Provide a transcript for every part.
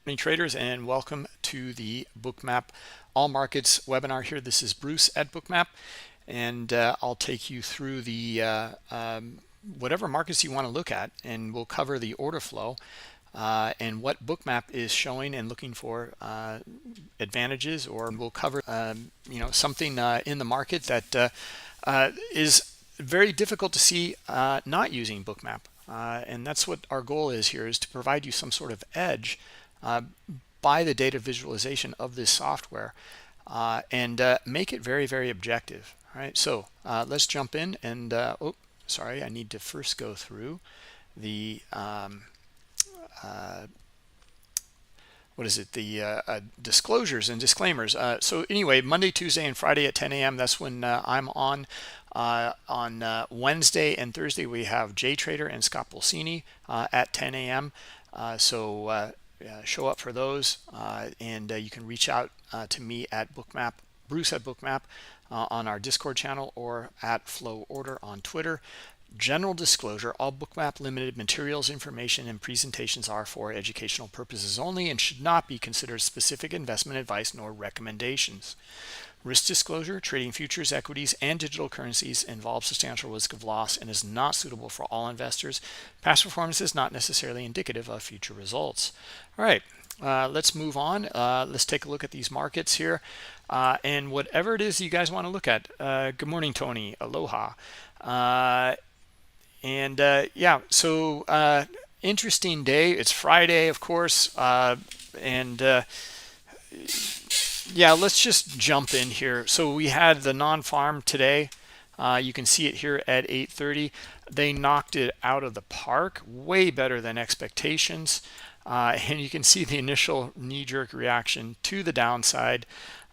Morning traders, and welcome to the Bookmap All Markets webinar here. This is Bruce at Bookmap, and I'll take you through the whatever markets you want to look at, and we'll cover the order flow and what Bookmap is showing and looking for advantages, or we'll cover something in the market that is very difficult to see not using Bookmap. And that's what our goal is here, is to provide you some sort of edge by the data visualization of this software and make it very, very objective. All right, so let's jump in and sorry, I need to first go through the disclosures and disclaimers. So anyway, Monday, Tuesday, and Friday at 10 a.m. That's when I'm on. On Wednesday and Thursday, we have Jay Trader and Scott Pulcini at 10 a.m. So show up for those, and you can reach out to me at Bookmap, Bruce at Bookmap, on our Discord channel, or at Flow Order on Twitter. General disclosure: all Bookmap Limited materials, information, and presentations are for educational purposes only and should not be considered specific investment advice nor recommendations. Risk disclosure: trading futures, equities, and digital currencies involves substantial risk of loss and is not suitable for all investors. Past performance is not necessarily indicative of future results. All right, let's move on. Let's take a look at these markets here, and whatever it is you guys want to look at. Good morning, Tony. Aloha. Yeah, so interesting day. It's Friday, of course, yeah, let's just jump in here. So we had the non-farm today. You can see it here at 8:30. They knocked it out of the park, way better than expectations. And you can see the initial knee-jerk reaction to the downside,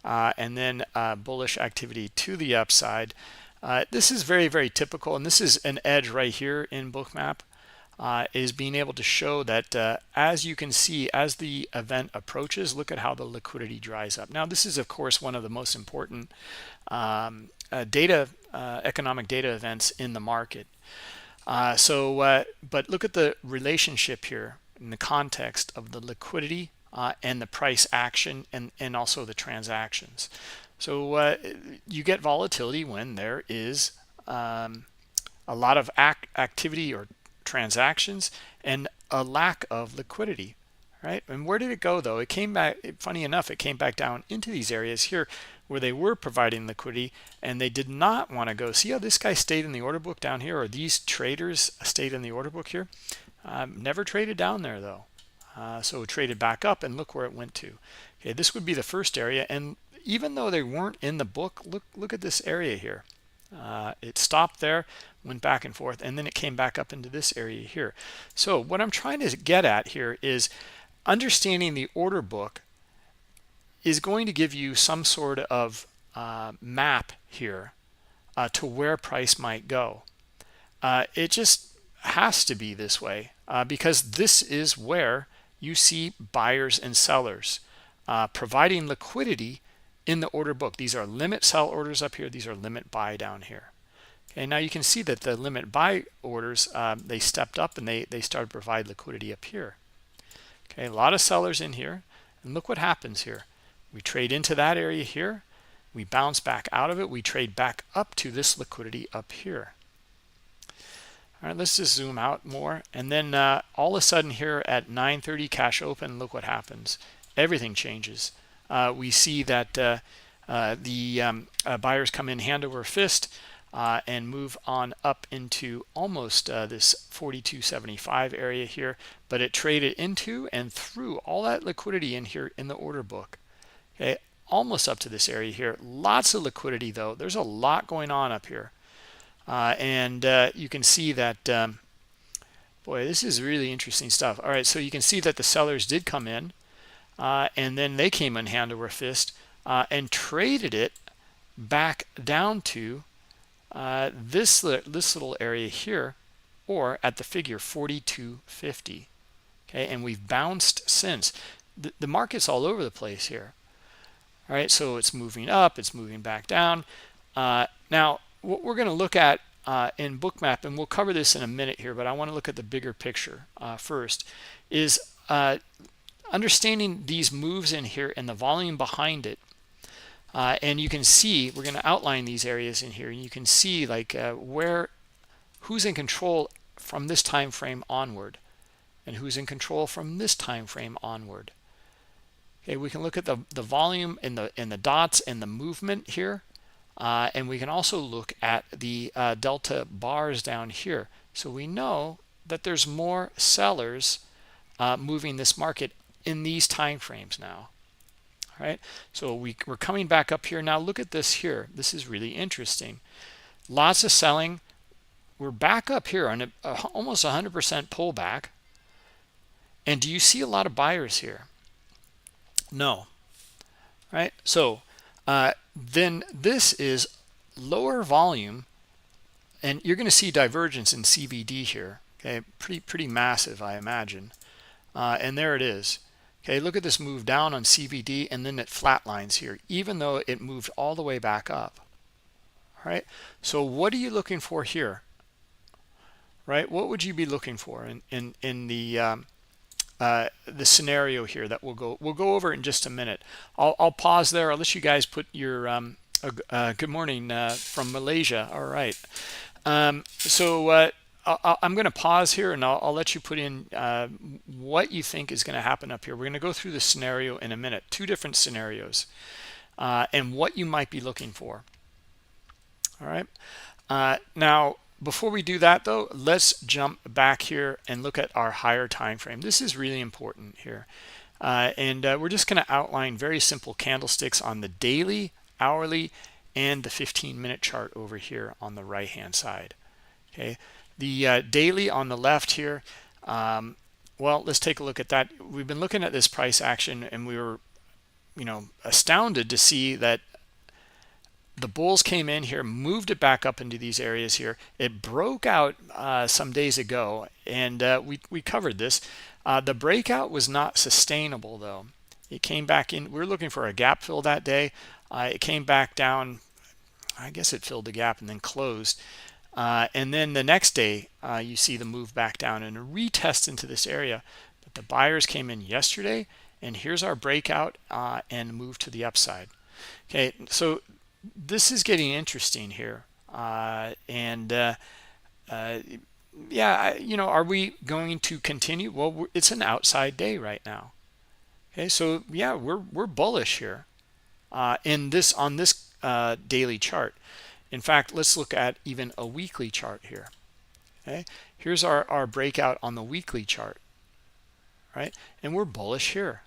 and then bullish activity to the upside. This is very, very typical, and this is an edge right here in Bookmap, is being able to show that as you can see, as the event approaches, look at how the liquidity dries up. Now, this is, of course, one of the most important economic data events in the market. But look at the relationship here in the context of the liquidity and the price action and also the transactions. So you get volatility when there is a lot of activity or transactions and a lack of liquidity, right? And where did it go, though? It came back, funny enough, it came back down into these areas here where they were providing liquidity, and they did not want to go. See how this guy stayed in the order book down here, or these traders stayed in the order book here? Never traded down there, though. So it traded back up, and look where it went to. Okay, this would be the first area, and even though they weren't in the book, look at this area here. It stopped there, went back and forth, and then it came back up into this area here. So what I'm trying to get at here is understanding the order book is going to give you some sort of map here to where price might go. It just has to be this way because this is where you see buyers and sellers providing liquidity in the order book. These are limit sell orders up here. These are limit buy down here. Okay, now you can see that the limit buy orders, they stepped up and they started to provide liquidity up here. Okay, a lot of sellers in here. And look what happens here. We trade into that area here. We bounce back out of it. We trade back up to this liquidity up here. All right, let's just zoom out more. And then all of a sudden here at 9:30 cash open, look what happens. Everything changes. We see that the buyers come in hand over fist and move on up into almost this 42.75 area here, but it traded into and through all that liquidity in here in the order book. Okay, almost up to this area here. Lots of liquidity, though. There's a lot going on up here, and you can see that boy, this is really interesting stuff. All right, so you can see that the sellers did come in, and then they came in hand over fist and traded it back down to this little area here, or at the figure 42.50. Okay, and we've bounced since. The market's all over the place here. All right, so it's moving up, it's moving back down. Now, what we're going to look at in Bookmap, and we'll cover this in a minute here, but I want to look at the bigger picture first, is understanding these moves in here and the volume behind it, and you can see, we're going to outline these areas in here, and you can see like who's in control from this time frame onward and who's in control from this time frame onward. Okay, we can look at the volume in the dots and the movement here, and we can also look at the delta bars down here. So we know that there's more sellers moving this market in these time frames now. All right, so we're coming back up here now. Look at this here. This is really interesting. Lots of selling. We're back up here on almost 100% pullback. And do you see a lot of buyers here? No. Right, so then this is lower volume, and you're going to see divergence in CVD here. Okay, pretty massive, I imagine. And there it is. Okay, look at this move down on CVD, and then it flatlines here, even though it moved all the way back up. All right, so what are you looking for here? Right, what would you be looking for in the scenario here that we'll go over in just a minute. I'll pause there. I'll let you guys put your good morning from Malaysia. All right. So I'm going to pause here, and I'll let you put in what you think is going to happen up here. We're going to go through the scenario in a minute, 2 different scenarios, and what you might be looking for. All right. Now, before we do that, though, let's jump back here and look at our higher time frame. This is really important here. And we're just going to outline very simple candlesticks on the daily, hourly, and the 15-minute chart over here on the right-hand side. Okay, the daily on the left here, well, let's take a look at that. We've been looking at this price action, and we were, astounded to see that the bulls came in here, moved it back up into these areas here. It broke out some days ago, and we covered this. The breakout was not sustainable, though. It came back in. We were looking for a gap fill that day. It came back down. I guess it filled the gap and then closed. And then the next day, you see the move back down and a retest into this area. But the buyers came in yesterday, and here's our breakout and move to the upside. Okay, so this is getting interesting here, yeah, are we going to continue? Well, it's an outside day right now. Okay, so yeah, we're bullish here on this daily chart. In fact, let's look at even a weekly chart here. Okay, here's our breakout on the weekly chart, right? And we're bullish here.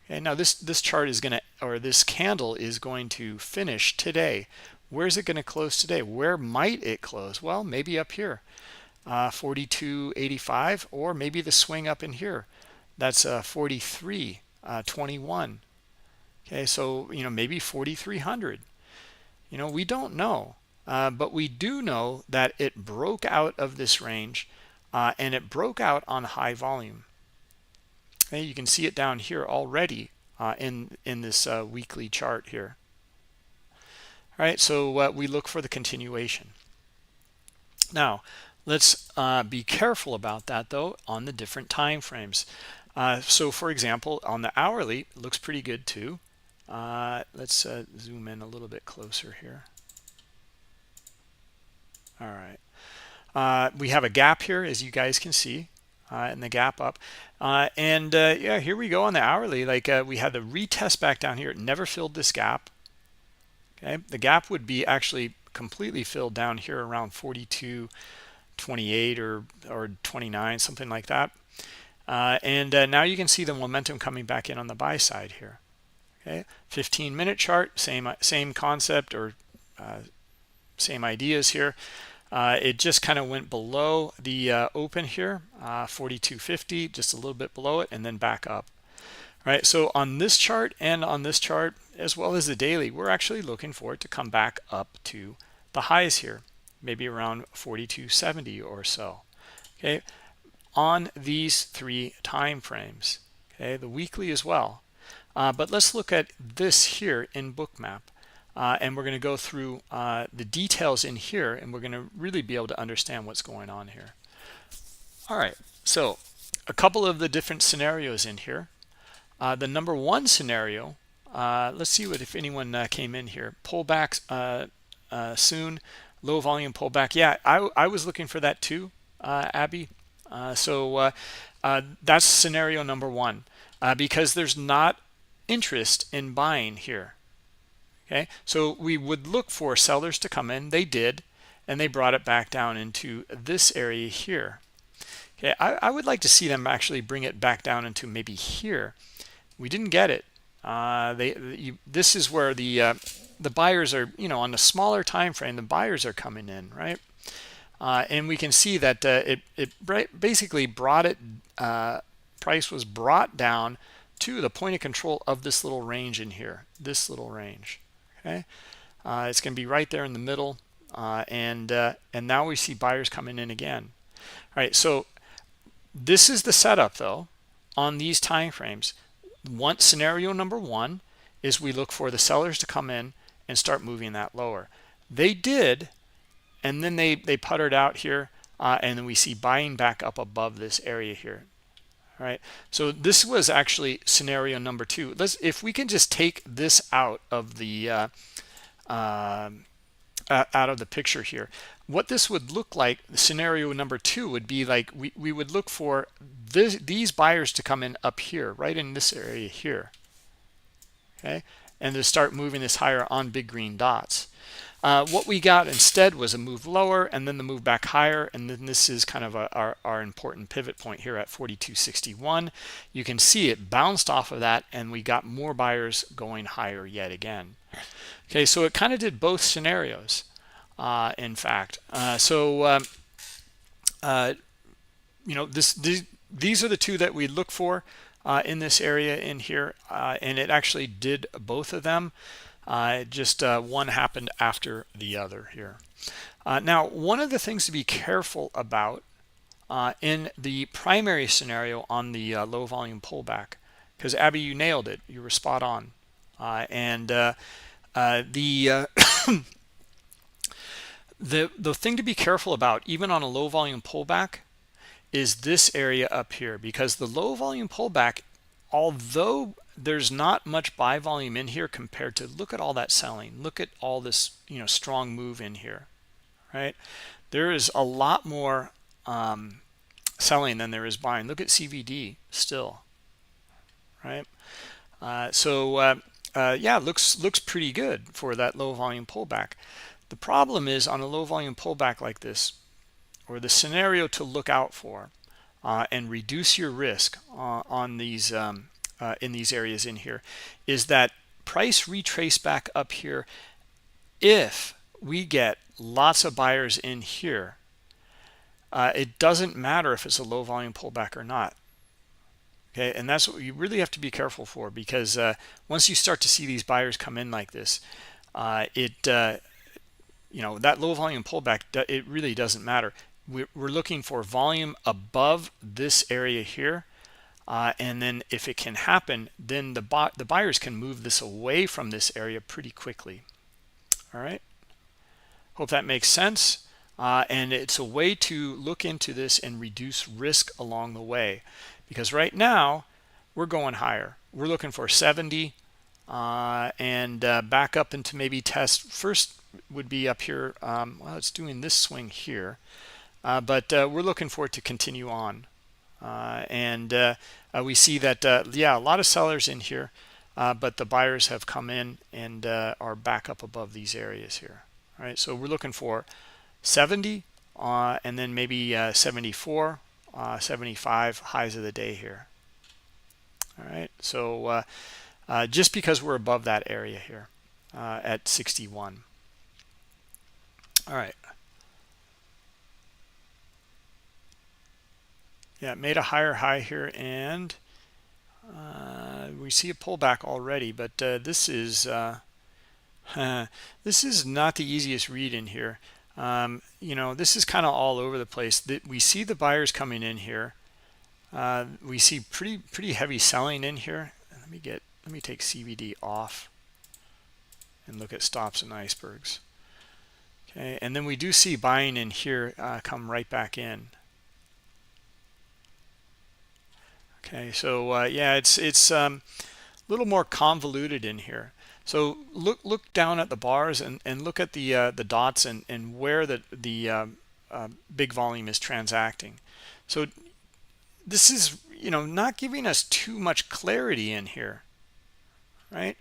Okay, now this chart is going to, or this candle is going to finish today. Where's it going to close today? Where might it close? Well, maybe up here, 42.85, or maybe the swing up in here. That's 43.21. Okay, so maybe 4,300. We don't know, but we do know that it broke out of this range, and it broke out on high volume. Okay, you can see it down here already in this weekly chart here. All right, so we look for the continuation. Now, let's be careful about that, though, on the different time frames. So, for example, on the hourly, it looks pretty good too. Let's zoom in a little bit closer here. All right, we have a gap here, as you guys can see. And the gap up, yeah, here we go on the hourly. Like we had the retest back down here. It never filled this gap. Okay, the gap would be actually completely filled down here around 42.28 or 29, something like that. Now you can see the momentum coming back in on the buy side here. Okay, 15-minute chart, same concept or same ideas here. It just kind of went below the open here, 42.50, just a little bit below it, and then back up. All right, so on this chart and on this chart, as well as the daily, we're actually looking for it to come back up to the highs here, maybe around 42.70 or so. Okay, on these 3 time frames. Okay, the weekly as well. But let's look at this here in Bookmap. And we're going to go through the details in here, and we're going to really be able to understand what's going on here. All right, so a couple of the different scenarios in here. The number one scenario, let's see if anyone came in here. Pullbacks soon, low volume pullback. Yeah, I was looking for that too, Abby. That's scenario number one, because there's not interest in buying here. Okay, so we would look for sellers to come in. They did, and they brought it back down into this area here. Okay, I would like to see them actually bring it back down into maybe here. We didn't get it. This is where the buyers are, on the smaller time frame, the buyers are coming in, right? And we can see that it basically brought it, price was brought down to the point of control of this little range in here, this little range. Okay, it's going to be right there in the middle, and now we see buyers coming in again. All right, so this is the setup though on these time frames. Scenario number one is we look for the sellers to come in and start moving that lower. They did, and then they puttered out here, and then we see buying back up above this area here. All right, so this was actually scenario number two. If we can just take this out of the picture here, what this would look like, scenario number two would be like we would look for these buyers to come in up here, right in this area here. Okay, and to start moving this higher on big green dots. What we got instead was a move lower and then the move back higher, and then this is kind of our important pivot point here at 42.61. You can see it bounced off of that, and we got more buyers going higher yet again. Okay, so it kind of did both scenarios, in fact. These are the two that we look for in this area in here, and it actually did both of them. Just one happened after the other here. Now, one of the things to be careful about in the primary scenario on the low volume pullback, because Abby, you nailed it, you were spot on, the thing to be careful about even on a low volume pullback is this area up here, because the low volume pullback, although there's not much buy volume in here compared to, look at all that selling, look at all this strong move in here, right? There is a lot more selling than there is buying. Look at CVD still, right? Yeah, looks pretty good for that low volume pullback. The problem is on a low volume pullback like this, or the scenario to look out for and reduce your risk on these in these areas in here, is that price retrace back up here. If we get lots of buyers in here, it doesn't matter if it's a low volume pullback or not. Okay, and that's what you really have to be careful for, because once you start to see these buyers come in like this, that low volume pullback, it really doesn't matter. We're looking for volume above this area here, and then if it can happen, then the buyers can move this away from this area pretty quickly. All right, hope that makes sense. And it's a way to look into this and reduce risk along the way, because right now we're going higher. We're looking for 70 and back up into maybe test. First would be up here. Well, it's doing this swing here, but we're looking for it to continue on. We see that, yeah, a lot of sellers in here, but the buyers have come in and are back up above these areas here. All right, so we're looking for 70 and then maybe 74, 75 highs of the day here. All right, so just because we're above that area here at 61. All right. Yeah, it made a higher high here, and we see a pullback already, but this is not the easiest read in here. This is kind of all over the place. We see the buyers coming in here. We see pretty heavy selling in here. Let me take CVD off and look at stops and icebergs. Okay, and then we do see buying in here come right back in. Okay, so yeah, it's a little more convoluted in here. So look down at the bars and look at the dots and where the big volume is transacting. So this is, you know, not giving us too much clarity in here, right?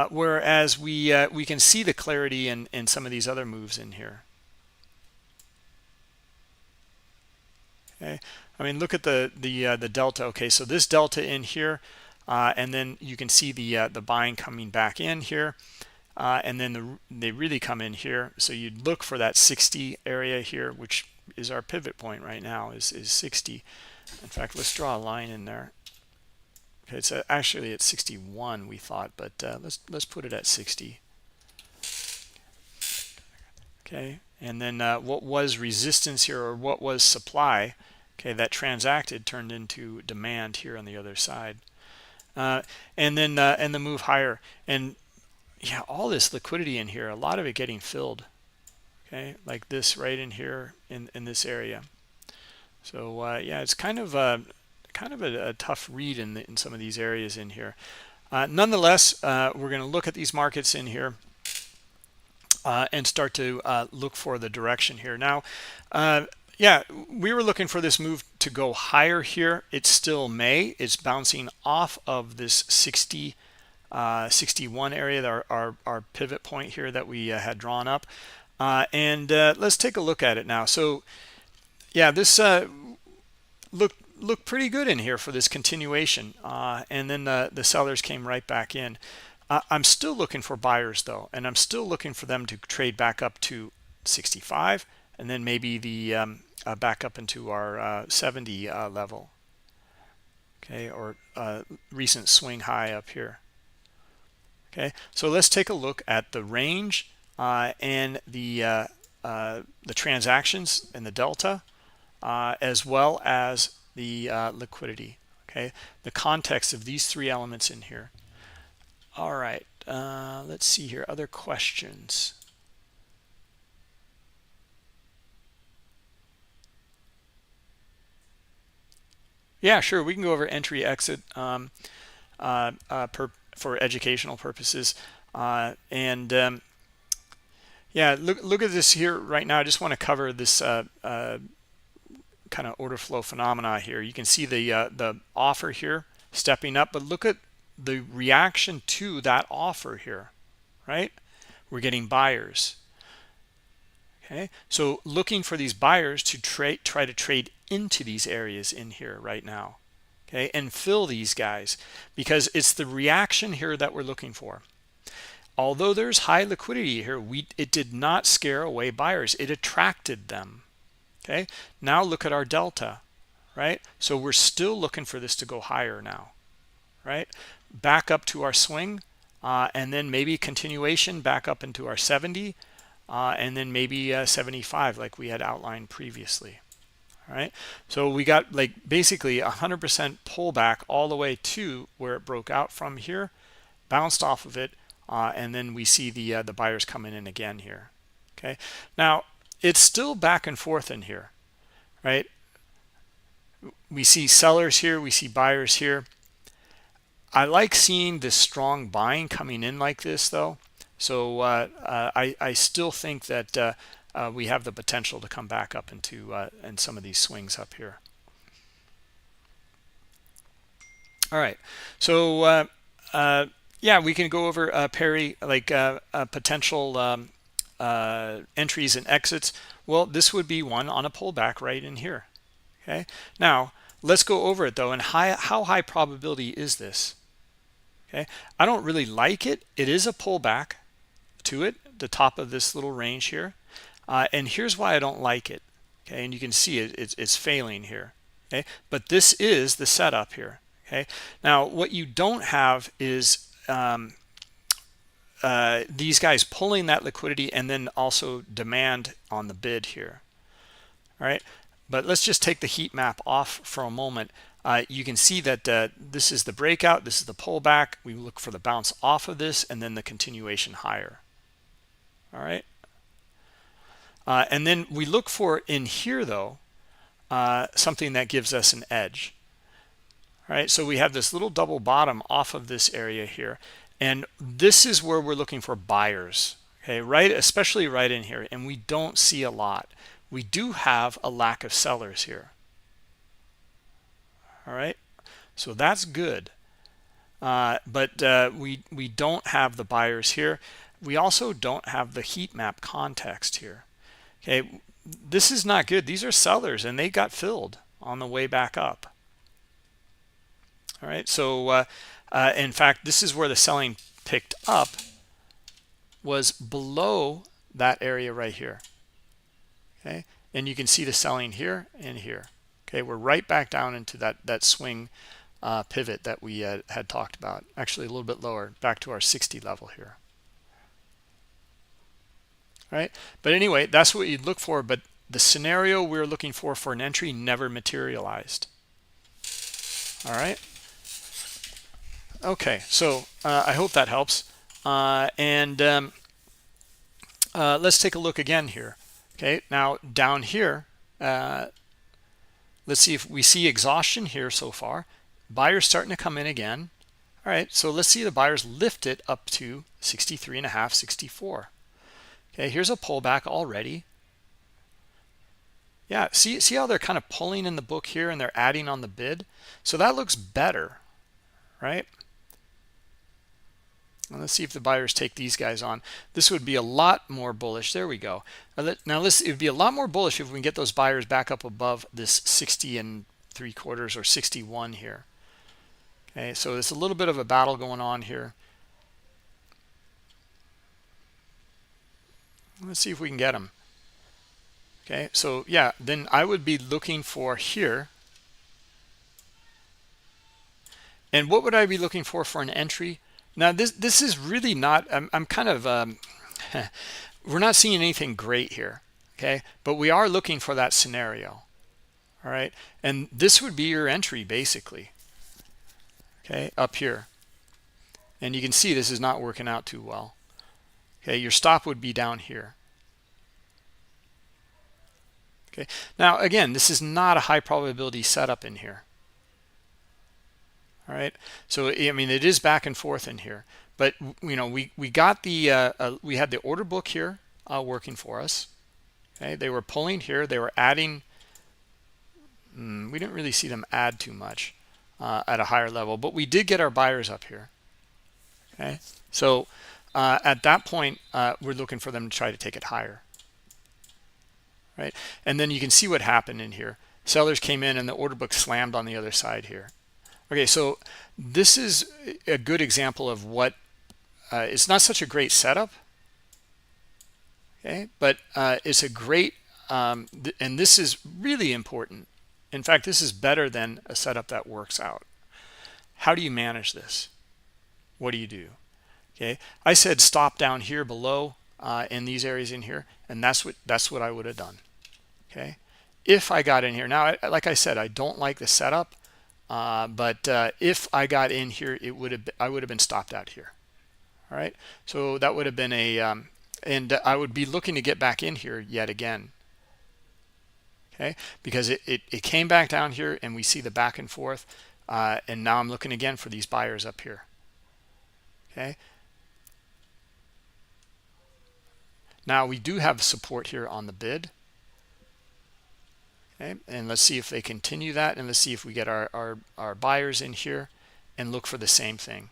Whereas we can see the clarity in some of these other moves in here. Okay, I mean, look at the delta. Okay, so this delta in here, and then you can see the buying coming back in here, and then they really come in here. So you'd look for that 60 area here, which is our pivot point right now, is 60. In fact, let's draw a line in there. Okay, it's actually at 61 we thought, but let's put it at 60. Okay, and then what was resistance here, or what was supply, okay, that transacted turned into demand here on the other side, and then and the move higher. And yeah, all this liquidity in here, a lot of it getting filled, okay, like this right in here in this area. So yeah, it's kind of a tough read in some of these areas in here. Nonetheless, we're going to look at these markets in here and start to look for the direction here. Now, yeah, we were looking for this move to go higher here. It still may. It's bouncing off of this 60, 61 area, our pivot point here that we had drawn up. And let's take a look at it now. So, yeah, this looked pretty good in here for this continuation. And then the sellers came right back in. I'm still looking for buyers though, and I'm still looking for them to trade back up to 65, and then maybe the back up into our 70 level, okay, or recent swing high up here. Okay, so let's take a look at the range and the transactions and the delta, as well as the liquidity. Okay, the context of these three elements in here. All right, let's see here. Other questions? Yeah, sure. We can go over entry, exit for educational purposes. And yeah, look at this here right now. I just want to cover this kind of order flow phenomena here. You can see the offer here stepping up, but look at the reaction to that offer here, right? We're getting buyers. Okay, so looking for these buyers to try to trade into these areas in here right now, okay, and fill these guys, because it's the reaction here that we're looking for. Although there's high liquidity here, it did not scare away buyers. It attracted them. Okay, now look at our delta, right? So we're still looking for this to go higher now, right? Back up to our swing, and then maybe continuation back up into our 70, and then maybe 75 like we had outlined previously. All right, so we got like basically 100% pullback all the way to where it broke out from here, bounced off of it, and then we see the buyers coming in again here. Okay, now it's still back and forth in here, right? We see sellers here, we see buyers here. I like seeing this strong buying coming in like this though. So I still think that we have the potential to come back up into and some of these swings up here. All right, so yeah, we can go over potential entries and exits. Well, this would be one on a pullback right in here. Okay, now let's go over it though. And how high probability is this? Okay, I don't really like it. It is a pullback to it, the top of this little range here, and here's why I don't like it. Okay, and you can see it's failing here. Okay, but this is the setup here. Okay, now what you don't have is these guys pulling that liquidity and then also demand on the bid here. All right, but let's just take the heat map off for a moment. You can see that this is the breakout, this is the pullback. We look for the bounce off of this and then the continuation higher. All right, and then we look for in here though something that gives us an edge. All right, so we have this little double bottom off of this area here, and this is where we're looking for buyers. Okay, right, especially right in here, and we don't see a lot. We do have a lack of sellers here. All right, so that's good, but we don't have the buyers here. We also don't have the heat map context here. Okay, this is not good. These are sellers, and they got filled on the way back up. All right, so in fact, this is where the selling picked up, was below that area right here. Okay, and you can see the selling here and here. Okay, we're right back down into that swing pivot that we had talked about. Actually, a little bit lower, back to our 60 level here. All right, but anyway, that's what you'd look for. But the scenario we're looking for an entry never materialized. All right. Okay, so I hope that helps. Let's take a look again here. Okay, now down here, let's see if we see exhaustion here so far. Buyers starting to come in again. All right, so let's see the buyers lift it up to 63.5, 64. Okay, here's a pullback already. Yeah, see how they're kind of pulling in the book here and they're adding on the bid. So that looks better, right? Let's see if the buyers take these guys on. This would be a lot more bullish. There we go. Now it would be a lot more bullish if we can get those buyers back up above this 60 3/4 or 61 here. Okay, so there's a little bit of a battle going on here. Let's see if we can get them. Okay, so yeah, then I would be looking for here. And what would I be looking for an entry? Now this is really not, I'm kind of we're not seeing anything great here. Okay, but we are looking for that scenario. All right, and this would be your entry basically. Okay, up here, and you can see this is not working out too well. Okay, your stop would be down here. Okay, now again, this is not a high probability setup in here. All right, so I mean it is back and forth in here, but you know we got the we had the order book here working for us. Okay, they were pulling here, they were adding. We didn't really see them add too much at a higher level, but we did get our buyers up here. Okay, so at that point we're looking for them to try to take it higher, right? And then you can see what happened in here. Sellers came in and the order book slammed on the other side here. Okay, so this is a good example of what it's not such a great setup, okay, but it's a great and this is really important. In fact, this is better than a setup that works out. How do you manage this? What do you do? Okay, I said stop down here below in these areas in here, and that's what I would have done. Okay, if I got in here now, like I said, I don't like the setup. But if I got in here, I would have been stopped out here. All right, so that would have been a and I would be looking to get back in here yet again. Okay, because it came back down here and we see the back and forth, and now I'm looking again for these buyers up here. Okay, now we do have support here on the bid. Okay, and let's see if they continue that, and let's see if we get our buyers in here and look for the same thing.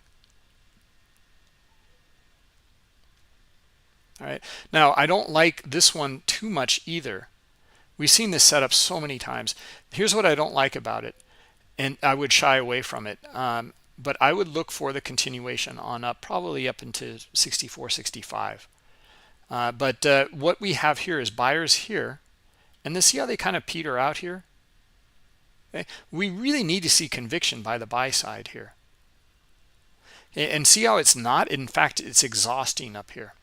All right, now I don't like this one too much either. We've seen this setup so many times. Here's what I don't like about it, and I would shy away from it, but I would look for the continuation on up, probably up into 64, 65. But what we have here is buyers here. And then see how they kind of peter out here? Okay. We really need to see conviction by the buy side here. Okay. And see how it's not? In fact, it's exhausting up here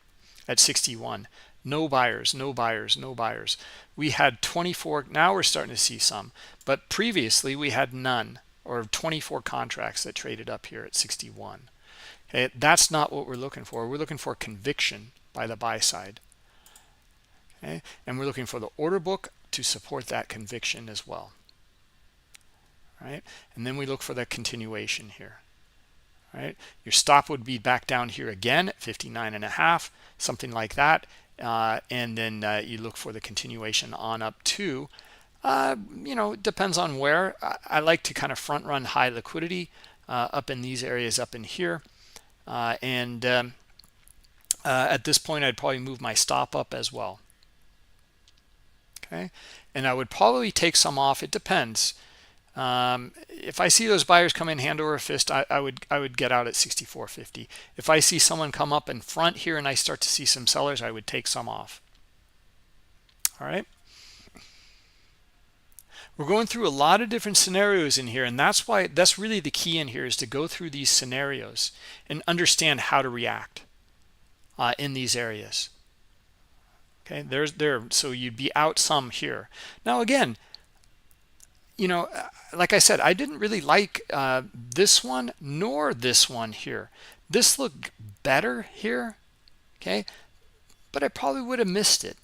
at 61. No buyers, no buyers, no buyers. We had 24. Now we're starting to see some. But previously we had none, or 24 contracts that traded up here at 61. Okay. That's not what we're looking for. We're looking for conviction by the buy side. Okay, and we're looking for the order book to support that conviction as well. right? And then we look for the continuation here, right? Your stop would be back down here again at 59.5, something like that. And then you look for the continuation on up to, you know, it depends on where. I like to kind of front run high liquidity up in these areas up in here. At this point, I'd probably move my stop up as well. Okay, and I would probably take some off. It depends. If I see those buyers come in hand over fist, I would get out at 64.50. If I see someone come up in front here and I start to see some sellers, I would take some off. All right. We're going through a lot of different scenarios in here, and that's really the key in here, is to go through these scenarios and understand how to react in these areas. Okay, so you'd be out some here. Now again, you know, like I said, I didn't really like this one nor this one here. This looked better here, okay, but I probably would have missed it.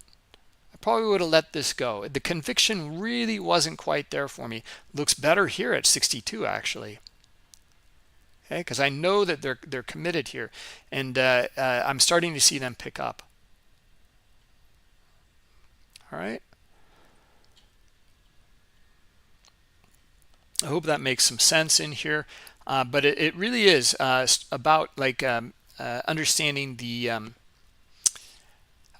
I probably would have let this go. The conviction really wasn't quite there for me. Looks better here at 62 actually. Okay, because I know that they're committed here, and I'm starting to see them pick up. All right. I hope that makes some sense in here, but it really is about like understanding the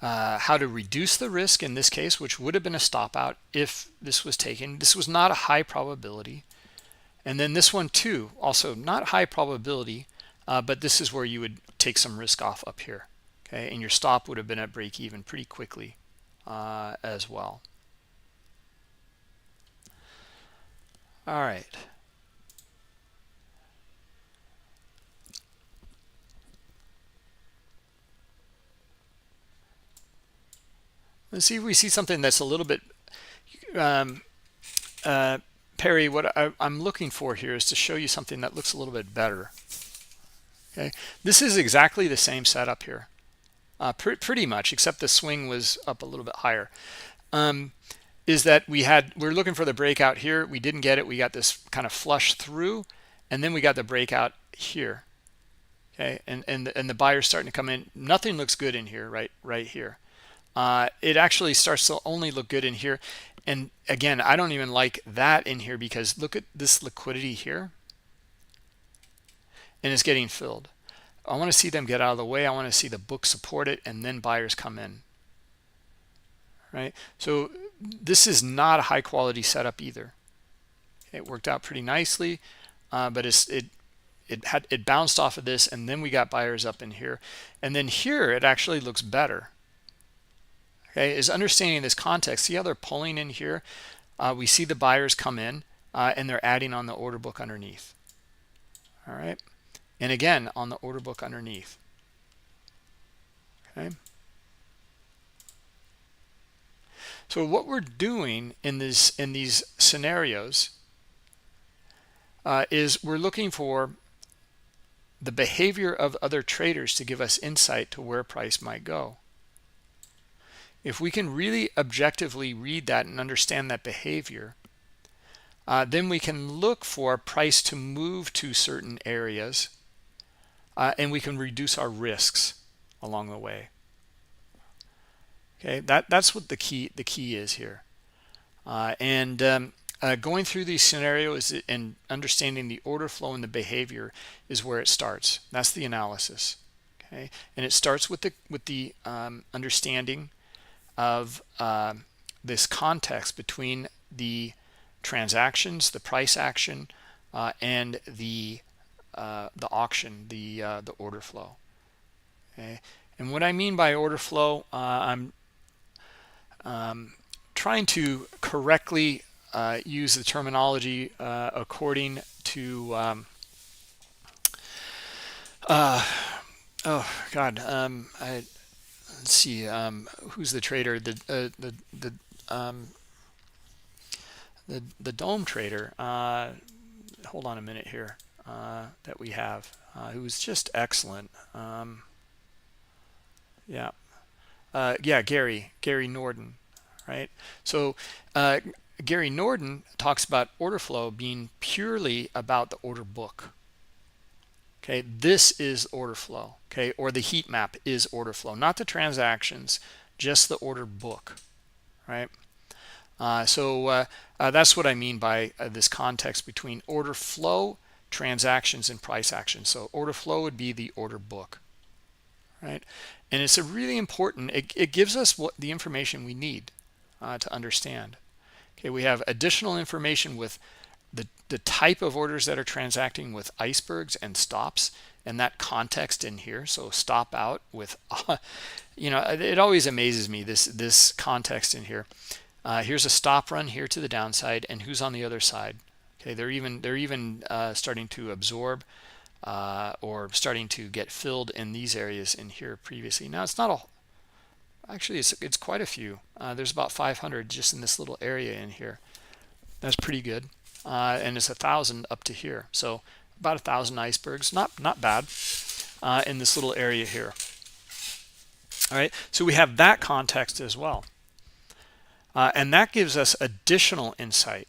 how to reduce the risk in this case, which would have been a stop out if this was taken. This was not a high probability. And then this one too, also not high probability, but this is where you would take some risk off up here. Okay, and your stop would have been at break even pretty quickly as well. All right. Let's see if we see something that's a little bit Perry, what I'm looking for here is to show you something that looks a little bit better. Okay, this is exactly the same setup here, pretty much, except the swing was up a little bit higher. Is that we're looking for the breakout here. We didn't get it. We got this kind of flush through, and then we got the breakout here. Okay, and the buyer's starting to come in. Nothing looks good in here, right here. It actually starts to only look good in here. And again, I don't even like that in here, because look at this liquidity here, and it's getting filled. I want to see them get out of the way. I want to see the book support it, and then buyers come in. Right, so this is not a high quality setup either. It worked out pretty nicely, but it bounced off of this, and then we got buyers up in here, and then here it actually looks better. Okay, is understanding this context. See how they're pulling in here? We see the buyers come in, and they're adding on the order book underneath. All right, and again on the order book underneath. Okay. So what we're doing in these scenarios is we're looking for the behavior of other traders to give us insight to where price might go. If we can really objectively read that and understand that behavior, then we can look for price to move to certain areas, and we can reduce our risks along the way. Okay, that's what the key is here, going through these scenarios and understanding the order flow and the behavior is where it starts. That's the analysis. Okay, and it starts with the understanding of this context between the transactions, the price action, and the auction, the order flow. Okay, and what I mean by order flow, I'm trying to correctly use the terminology according to oh God, let's see, who's the trader, the dome trader, hold on a minute here, that we have, who's just excellent. Yeah, Gary Norden, right? So Gary Norden talks about order flow being purely about the order book. Okay, this is order flow. Okay, or the heat map is order flow, not the transactions, just the order book, right? So that's what I mean by this context between order flow, transactions, and price action. So order flow would be the order book, right? And it's a really important, it gives us what the information we need to understand. Okay, we have additional information with the type of orders that are transacting with icebergs and stops, and that context in here. So stop out with, it always amazes me, this context in here. Here's a stop run here to the downside, and who's on the other side? Okay, they're even starting to absorb or starting to get filled in these areas in here previously. Now it's not actually it's quite a few. There's about 500 just in this little area in here. That's pretty good. And it's 1,000 up to here, so about 1,000 icebergs, not bad in this little area here. All right, so we have that context as well, and that gives us additional insight,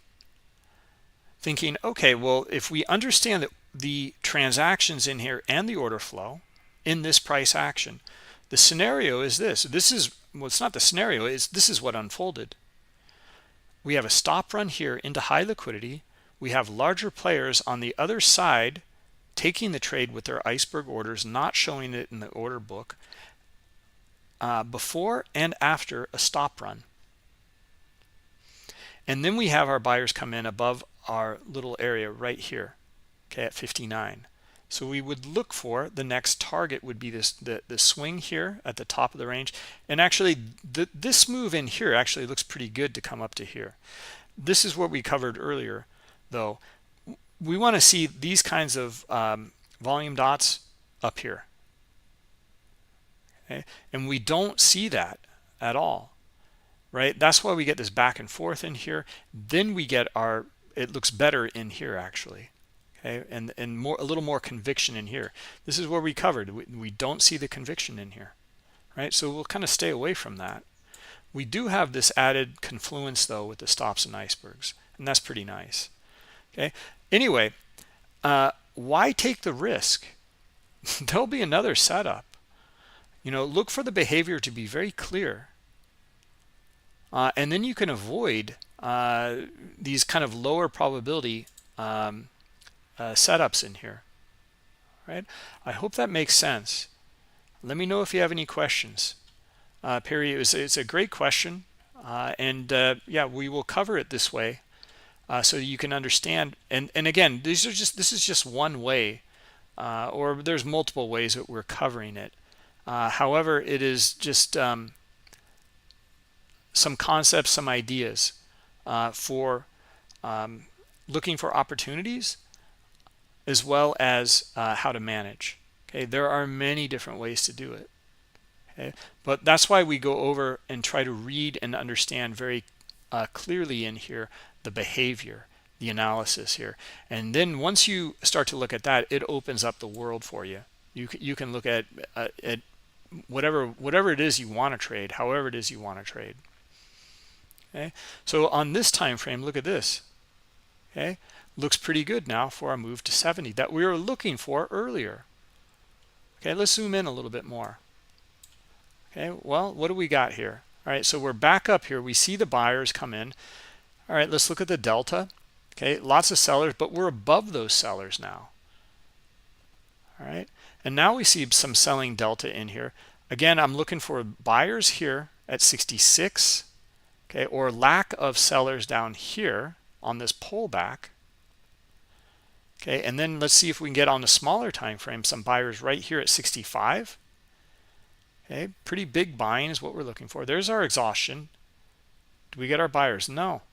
thinking, okay, well, if we understand that the transactions in here and the order flow in this price action, the scenario is this is, well, it's not the scenario, this is what unfolded. We have a stop run here into high liquidity. We have larger players on the other side taking the trade with their iceberg orders, not showing it in the order book, before and after a stop run. And then we have our buyers come in above our little area right here, okay, at 59. So we would look for the next target would be the swing here at the top of the range. And actually this move in here actually looks pretty good to come up to here. This is what we covered earlier, though. We want to see these kinds of volume dots up here. Okay? And we don't see that at all, right? That's why we get this back and forth in here. Then we get it looks better in here actually. Okay, and a little more conviction in here. This is where we covered. We don't see the conviction in here, right? So we'll kind of stay away from that. We do have this added confluence though with the stops and icebergs, and that's pretty nice. Okay. Anyway, why take the risk? There'll be another setup. Look for the behavior to be very clear, and then you can avoid these kind of lower probability setups in here, right? I hope that makes sense. Let me know if you have any questions. Perry, it's a great question, and yeah, we will cover it this way so you can understand. And again, this is just one way, or there's multiple ways that we're covering it. However, it is just some concepts, some ideas for looking for opportunities, as well as how to manage. Okay, there are many different ways to do it. Okay, but that's why we go over and try to read and understand very clearly in here the behavior, the analysis here, and then once you start to look at that, it opens up the world for you. You can look at whatever it is you want to trade, however it is you want to trade. Okay, so on this time frame, look at this. Okay, looks pretty good now for our move to 70 that we were looking for earlier. Okay, let's zoom in a little bit more. Okay, well, what do we got here? All right, so we're back up here. We see the buyers come in. All right, let's look at the delta. Okay, lots of sellers, but we're above those sellers now. All right, and now we see some selling delta in here. Again, I'm looking for buyers here at 66, okay, or lack of sellers down here on this pullback. Okay, and then let's see if we can get on a smaller time frame, some buyers right here at 65. Okay, pretty big buying is what we're looking for. There's our exhaustion. Do we get our buyers? No.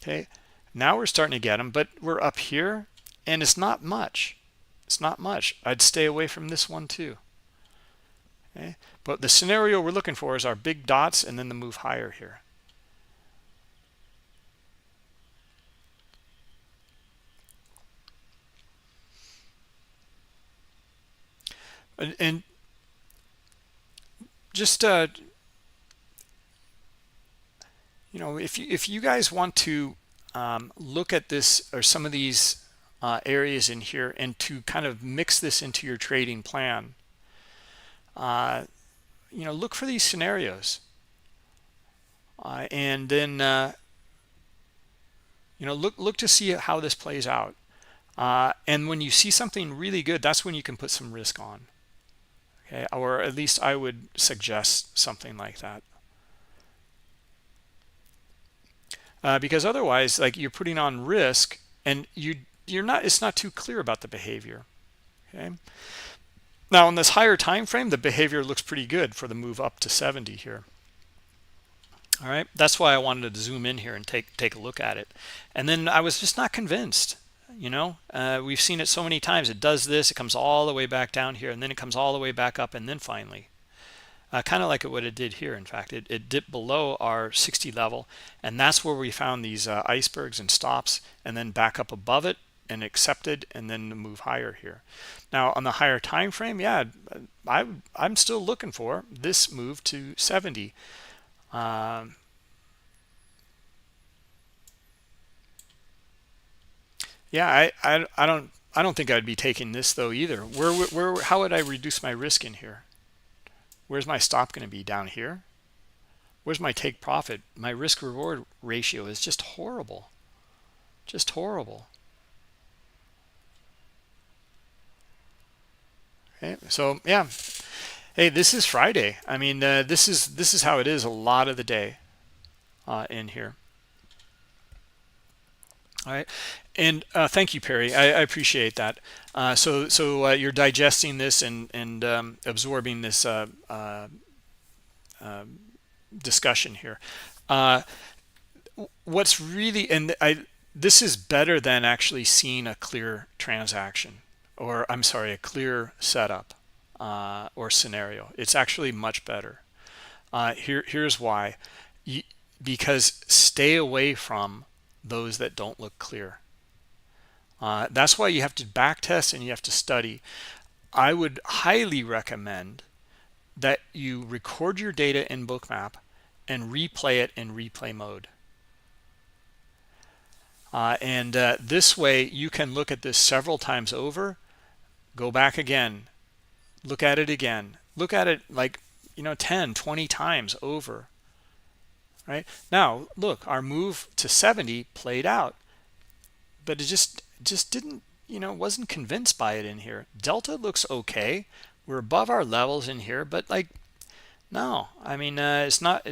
Okay, now we're starting to get them, but we're up here and it's not much. It's not much. I'd stay away from this one too. Okay, but the scenario we're looking for is our big dots and then the move higher here. And just if you guys want to look at this or some of these areas in here and to kind of mix this into your trading plan, look for these scenarios, and then look to see how this plays out. And when you see something really good, that's when you can put some risk on. Okay, or at least I would suggest something like that. Because otherwise, like, you're putting on risk and you're not, it's not too clear about the behavior. Okay. Now on this higher time frame, the behavior looks pretty good for the move up to 70 here. All right, that's why I wanted to zoom in here and take a look at it. And then I was just not convinced. We've seen it so many times. It does this, it comes all the way back down here, and then it comes all the way back up, and then finally kind of like what it did here. In fact, it dipped below our 60 level, and that's where we found these icebergs and stops, and then back up above it and accepted, and then move higher here. Now on the higher time frame, yeah, I'm still looking for this move to 70. Yeah, I don't think I'd be taking this though either. How would I reduce my risk in here? Where's my stop going to be? Down here? Where's my take profit? My risk reward ratio is just horrible. Just horrible. Okay, so yeah. Hey, this is Friday. I mean, this is how it is a lot of the day in here. All right, and thank you, Perry. I appreciate that. So you're digesting this and absorbing this discussion here. What's really, and this is better than actually seeing a clear transaction, or I'm sorry, a clear setup or scenario. It's actually much better. Here's why. Because stay away from those that don't look clear. That's why you have to back test and you have to study. I would highly recommend that you record your data in Bookmap and replay it in replay mode. This way you can look at this several times over, go back again, look at it again, look at it like 10, 20 times over. Right now, look, our move to 70 played out, but it just didn't, wasn't convinced by it in here. Delta looks okay. We're above our levels in here, but like, no, I mean, it's not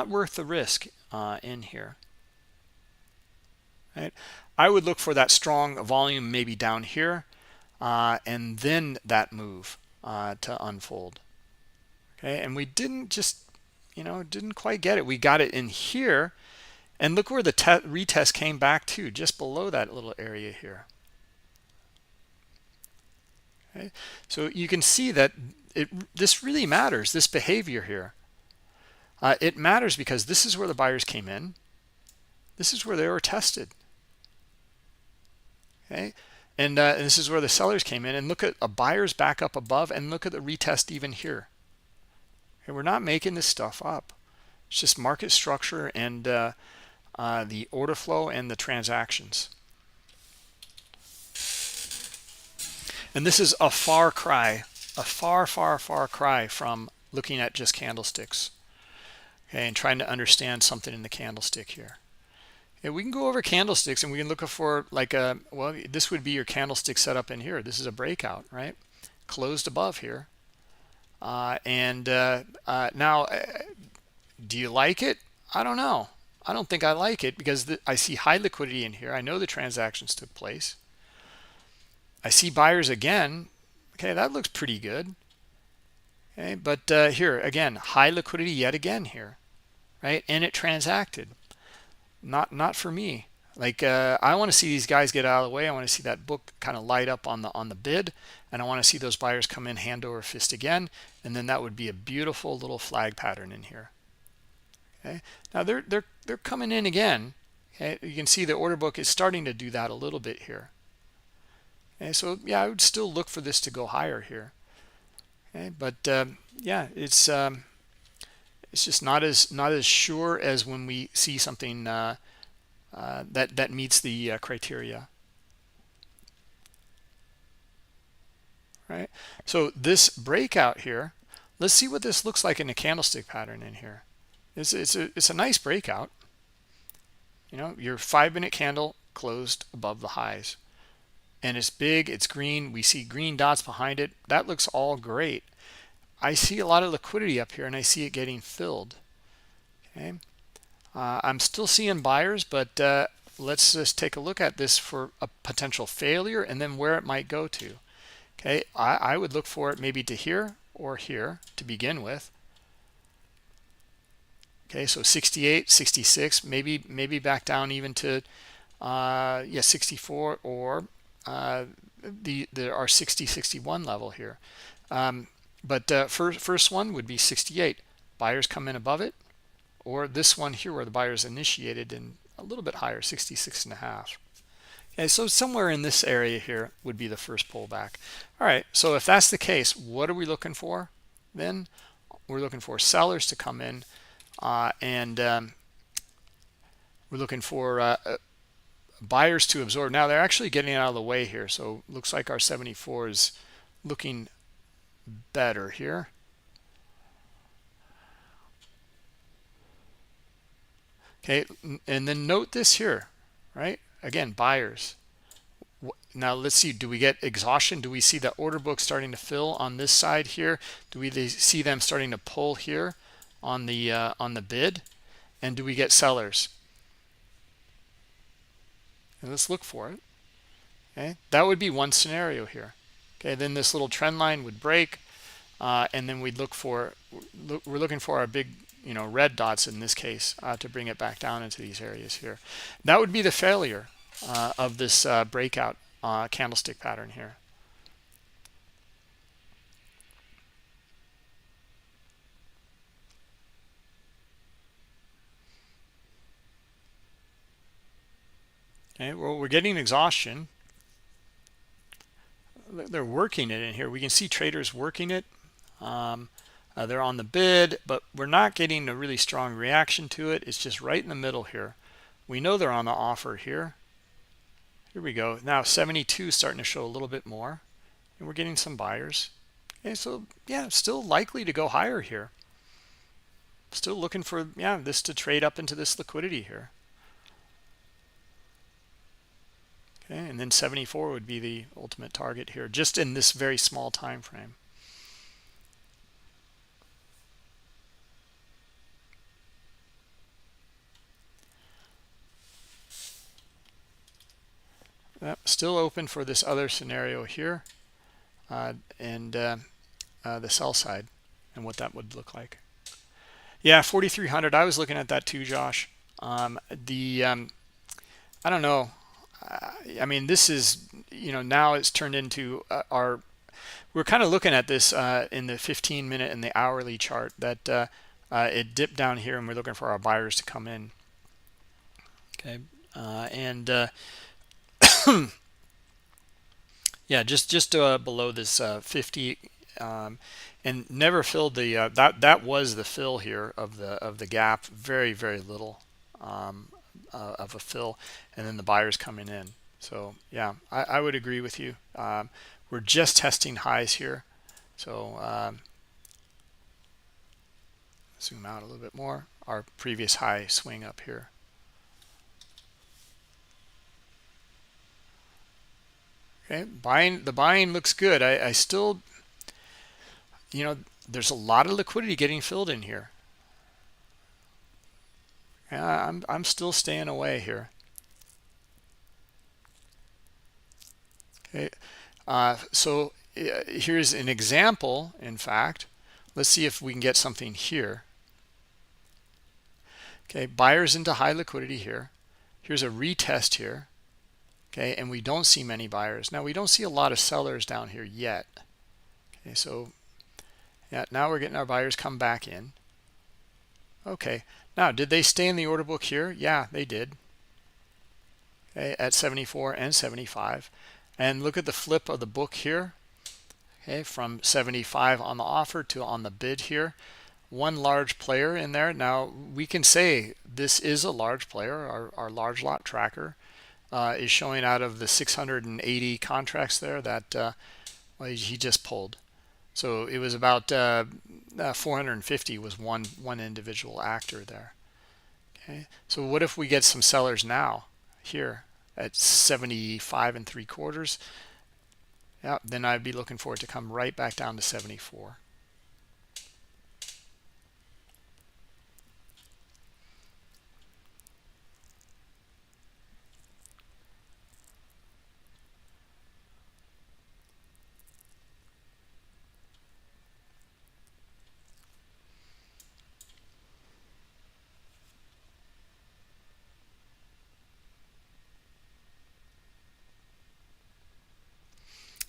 worth the risk in here. Right? I would look for that strong volume maybe down here, and then that move to unfold. Okay, and we didn't quite get it. We got it in here, and look where the retest came back to, just below that little area here. Okay, so you can see that this really matters, this behavior here. It matters because this is where the buyers came in. This is where they were tested. Okay, and this is where the sellers came in, and look at a buyer's back up above, and look at the retest even here. Okay, we're not making this stuff up. It's just market structure and the order flow and the transactions. And this is a far cry, a far cry from looking at just candlesticks. Okay, and trying to understand something in the candlestick here. Yeah, we can go over candlesticks and we can look for like well, this would be your candlestick setup in here. This is a breakout, right? Closed above here. Now, do you like it? I don't know. I don't think I like it because I see high liquidity in here. I know the transactions took place. I see buyers again. Okay, that looks pretty good. Okay, but here again, high liquidity yet again here, right? And it transacted. Not for me. Like I want to see these guys get out of the way. I want to see that book kind of light up on the bid, and I want to see those buyers come in hand over fist again, and then that would be a beautiful little flag pattern in here. Okay, now they're coming in again. Okay, you can see the order book is starting to do that a little bit here. Okay, so yeah, I would still look for this to go higher here. Okay, but yeah, it's It's just not as sure as when we see something that meets the criteria. Right. So this breakout here, let's see what this looks like in a candlestick pattern in here. It's a nice breakout. You know, your 5-minute candle closed above the highs, and it's big, it's green. We see green dots behind it. That looks all great. I see a lot of liquidity up here, and I see it getting filled. Okay, I'm still seeing buyers, but let's just take a look at this for a potential failure and then where it might go to. Okay, I would look for it maybe to here or here to begin with. Okay, so 68, 66, maybe back down even to yeah, 64, or our 60, 61 level here. But first one would be 68. Buyers come in above it, or this one here where the buyers initiated and a little bit higher, 66.5. Okay, so somewhere in this area here would be the first pullback. All right, so if that's the case, what are we looking for then? We're looking for sellers to come in, and we're looking for buyers to absorb. Now they're actually getting out of the way here, so looks like our 74 is looking better here. Okay, and then note this here, right? Again, buyers. Now let's see, do we get exhaustion? Do we see the order book starting to fill on this side here? Do we see them starting to pull here on the bid? And do we get sellers? And let's look for it. Okay, that would be one scenario here. Okay, then this little trend line would break, and then we'd we're looking for our big, you know, red dots in this case to bring it back down into these areas here. That would be the failure of this breakout candlestick pattern here. Okay, well, we're getting exhaustion. They're working it in here. We can see traders working it. They're on the bid, but we're not getting a really strong reaction to it. It's just right in the middle here. We know they're on the offer here. Here we go. Now 72 is starting to show a little bit more, and we're getting some buyers. Okay, so yeah, still likely to go higher here. Still looking for, yeah, this to trade up into this liquidity here. Okay, and then 74 would be the ultimate target here, just in this very small time frame. Still open for this other scenario here, and the sell side and what that would look like. Yeah, 4,300. I was looking at that too, Josh. I don't know. I mean, this is, you know, now it's turned into we're kind of looking at this in the 15-minute and the hourly chart that it dipped down here, and we're looking for our buyers to come in. Okay, and yeah, just below this 50, and never filled the that was the fill here of the gap. Very little of a fill, and then the buyers coming in. So yeah, I would agree with you. We're just testing highs here, so zoom out a little bit more. Our previous high swing up here. Okay, the buying looks good. I still, you know, there's a lot of liquidity getting filled in here. Yeah, I'm still staying away here. Okay, so here's an example. In fact, let's see if we can get something here. Okay, buyers into high liquidity here. Here's a retest here. Okay, and we don't see many buyers. Now we don't see a lot of sellers down here yet. Okay, so yeah, now we're getting our buyers come back in. Okay, now did they stay in the order book here? Yeah, they did. Okay, at 74 and 75. And look at the flip of the book here. Okay, from 75 on the offer to on the bid here. one large player in there. Now we can say this is a large player. Our large lot tracker is showing out of the 680 contracts there that well, he just pulled. So it was about 450 was one individual actor there. Okay, so what if we get some sellers now here at 75 3/4? Yeah, then I'd be looking for it to come right back down to 74.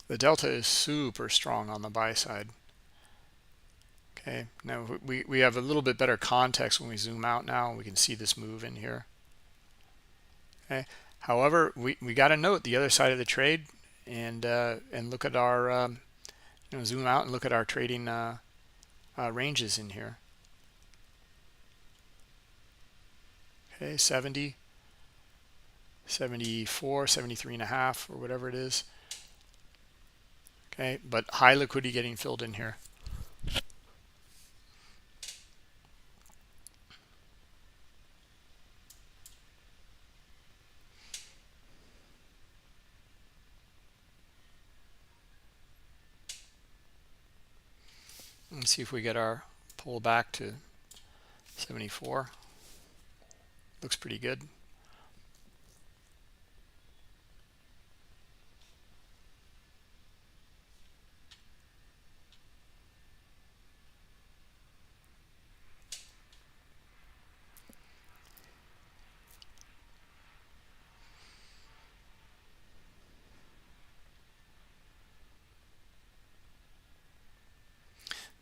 The delta is super strong on the buy side. Okay, now we have a little bit better context when we zoom out now. We can see this move in here. Okay, however, we got to note the other side of the trade and look at our zoom out and look at our trading ranges in here. Okay, 70, 74, 73 and a half, or whatever it is. Okay, but high liquidity getting filled in here. Let's see if we get our pull back to 74. Looks pretty good.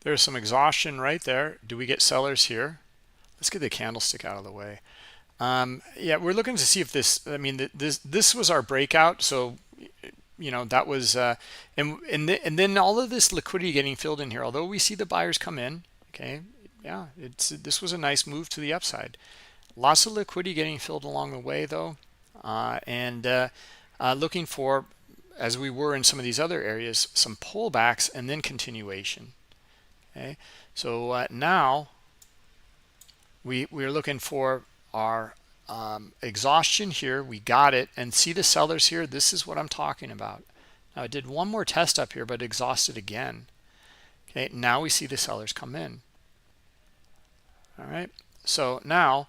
There's some exhaustion right there. Do we get sellers here? Let's get the candlestick out of the way. Yeah, we're looking to see if this, I mean, this was our breakout. So, that was, and then all of this liquidity getting filled in here, although we see the buyers come in, okay, yeah, this was a nice move to the upside. Lots of liquidity getting filled along the way though, and looking for, as we were in some of these other areas, some pullbacks and then continuation. Okay, so now we're looking for our exhaustion here. We got it, and see the sellers here. This is what I'm talking about. Now I did one more test up here, but exhausted again. Okay, now we see the sellers come in. All right, so now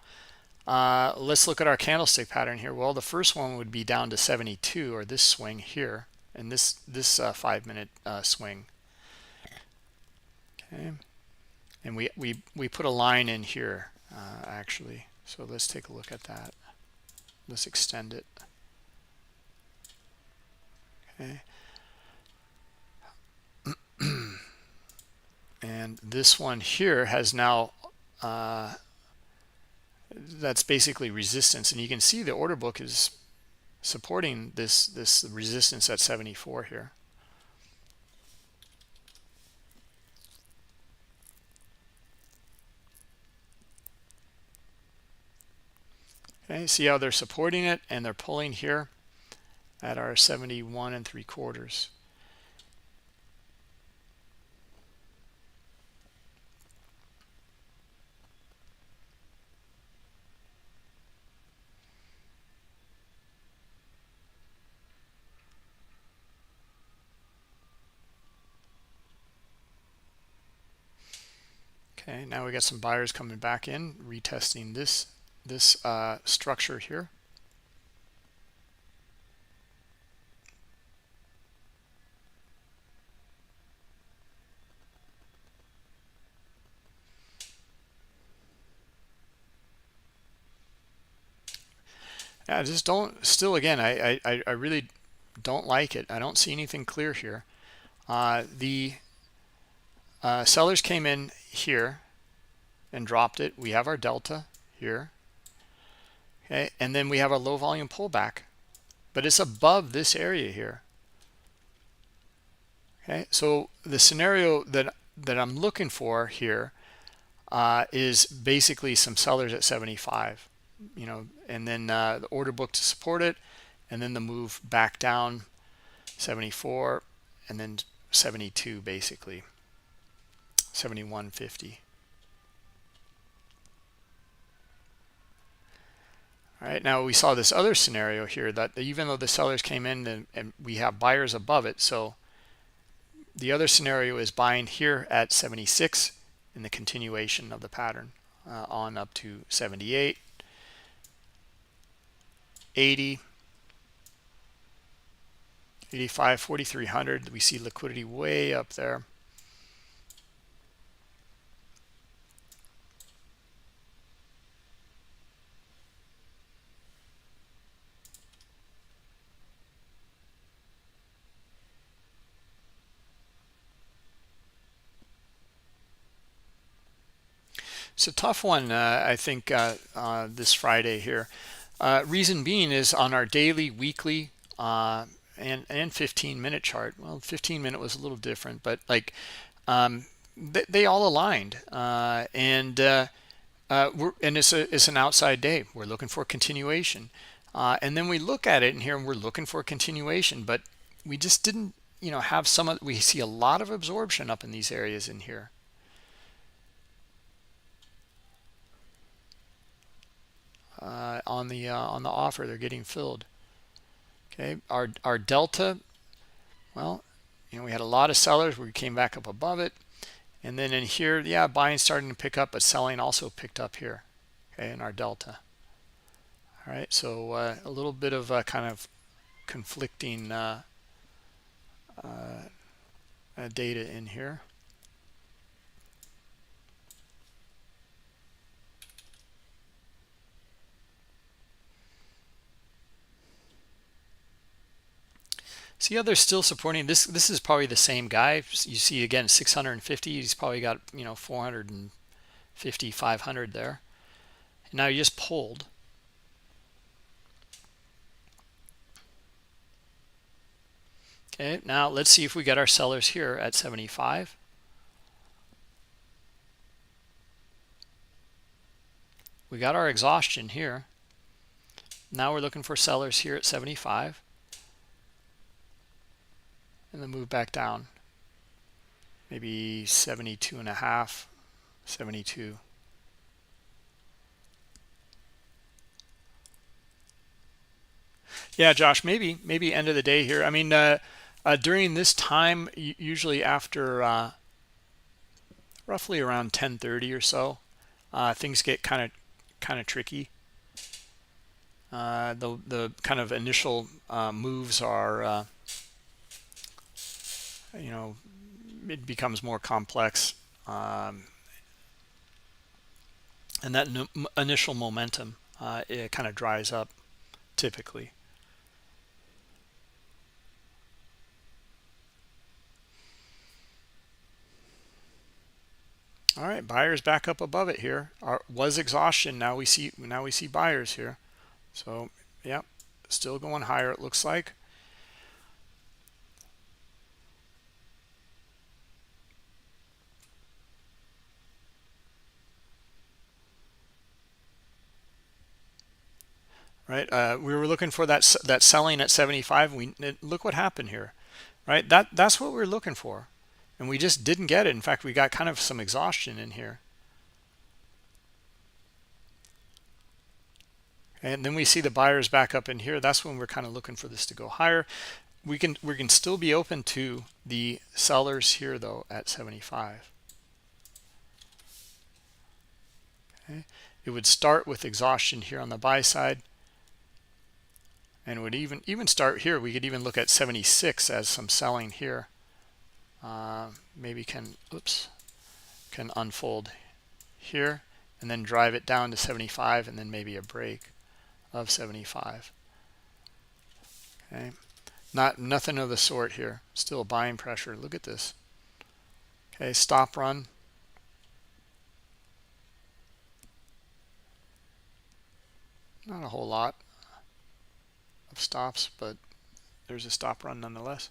let's look at our candlestick pattern here. Well, the first one would be down to 72, or this swing here, and this 5-minute swing. Okay, and we put a line in here actually, so let's take a look at that. Let's extend it. Okay, and this one here has now that's basically resistance, and you can see the order book is supporting this resistance at 74 here. Okay, see how they're supporting it and they're pulling here at our 71 3/4. Okay, now we got some buyers coming back in, retesting this structure here. Yeah, just don't, still again, I really don't like it. I don't see anything clear here. The sellers came in here and dropped it. We have our delta here. Okay, and then we have a low volume pullback, but it's above this area here. Okay, so the scenario that I'm looking for here is basically some sellers at 75, and then the order book to support it, and then the move back down 74, and then 72, basically 71.50. All right, now we saw this other scenario here that even though the sellers came in and we have buyers above it, so the other scenario is buying here at 76 in the continuation of the pattern on up to 78, 80, 85, 4,300. We see liquidity way up there. It's a tough one, I think, this Friday here. Reason being is on our daily, weekly, and 15-minute chart. Well, 15-minute was a little different, but like they all aligned, and it's an outside day. We're looking for continuation, and then we look at it in here, and we're looking for continuation, but we just didn't, have some. We see a lot of absorption up in these areas in here. On the offer, they're getting filled. Okay, our delta, well, we had a lot of sellers. We came back up above it, and then in here, yeah, buying starting to pick up, but selling also picked up here. Okay, in our delta. All right, so a little bit of kind of conflicting data in here. See how they're still supporting this. This is probably the same guy. You see again 650. He's probably got 450, 500 there. And now he just pulled. Okay, now let's see if we get our sellers here at 75. We got our exhaustion here. Now we're looking for sellers here at 75. And then move back down. Maybe 72 and a half, 72. Yeah, Josh, maybe end of the day here. I mean, during this time, usually after roughly around 10:30 or so, things get kind of tricky. The kind of initial moves are, it becomes more complex, and that initial momentum it kind of dries up typically. All right, buyers back up above it here. Was exhaustion. Now we see buyers here. So yeah, still going higher, it looks like. Right, we were looking for that selling at 75. Look what happened here. Right, that's what we're looking for, and we just didn't get it. In fact, we got kind of some exhaustion in here. And then we see the buyers back up in here. That's when we're kind of looking for this to go higher. We can still be open to the sellers here though at 75. Okay, it would start with exhaustion here on the buy side, and would even start here. We could even look at 76 as some selling here. Maybe can unfold here and then drive it down to 75, and then maybe a break of 75. Okay, nothing of the sort here. Still buying pressure. Look at this. Okay, stop run. Not a whole lot of stops, but there's a stop run nonetheless.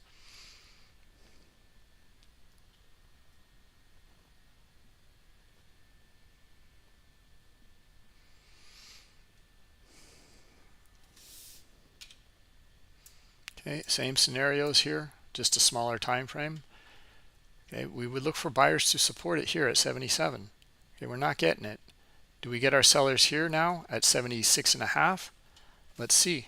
Okay, same scenarios here, just a smaller time frame. Okay, we would look for buyers to support it here at 77. Okay, we're not getting it. Do we get our sellers here now at 76.5? Let's see.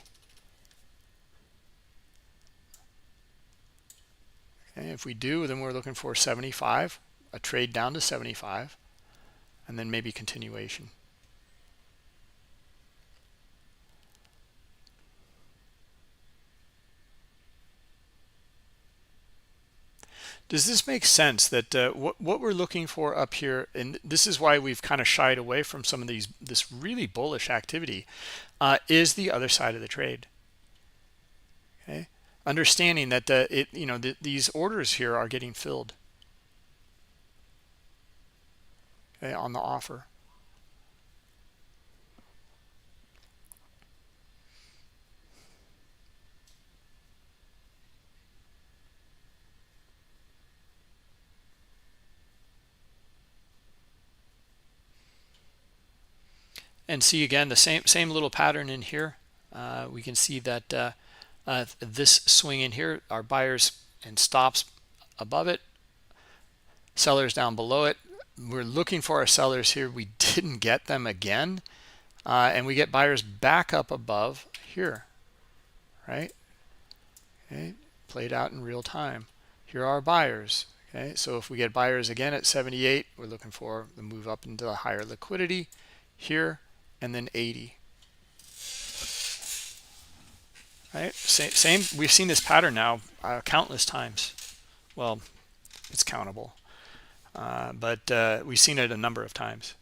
Okay, if we do, then we're looking for 75, a trade down to 75, and then maybe continuation. Does this make sense that what we're looking for up here, and this is why we've kind of shied away from some of this really bullish activity, is the other side of the trade. Okay, understanding that these orders here are getting filled, okay, on the offer. And see again the same little pattern in here. We can see that this swing in here, our buyers and stops above it, sellers down below it. We're looking for our sellers here. We didn't get them again, and we get buyers back up above here, right? Okay, played out in real time. Here are our buyers. Okay, so if we get buyers again at 78, we're looking for the move up into the higher liquidity here, and then 80. Right, same. We've seen this pattern now countless times. Well, it's countable, but we've seen it a number of times.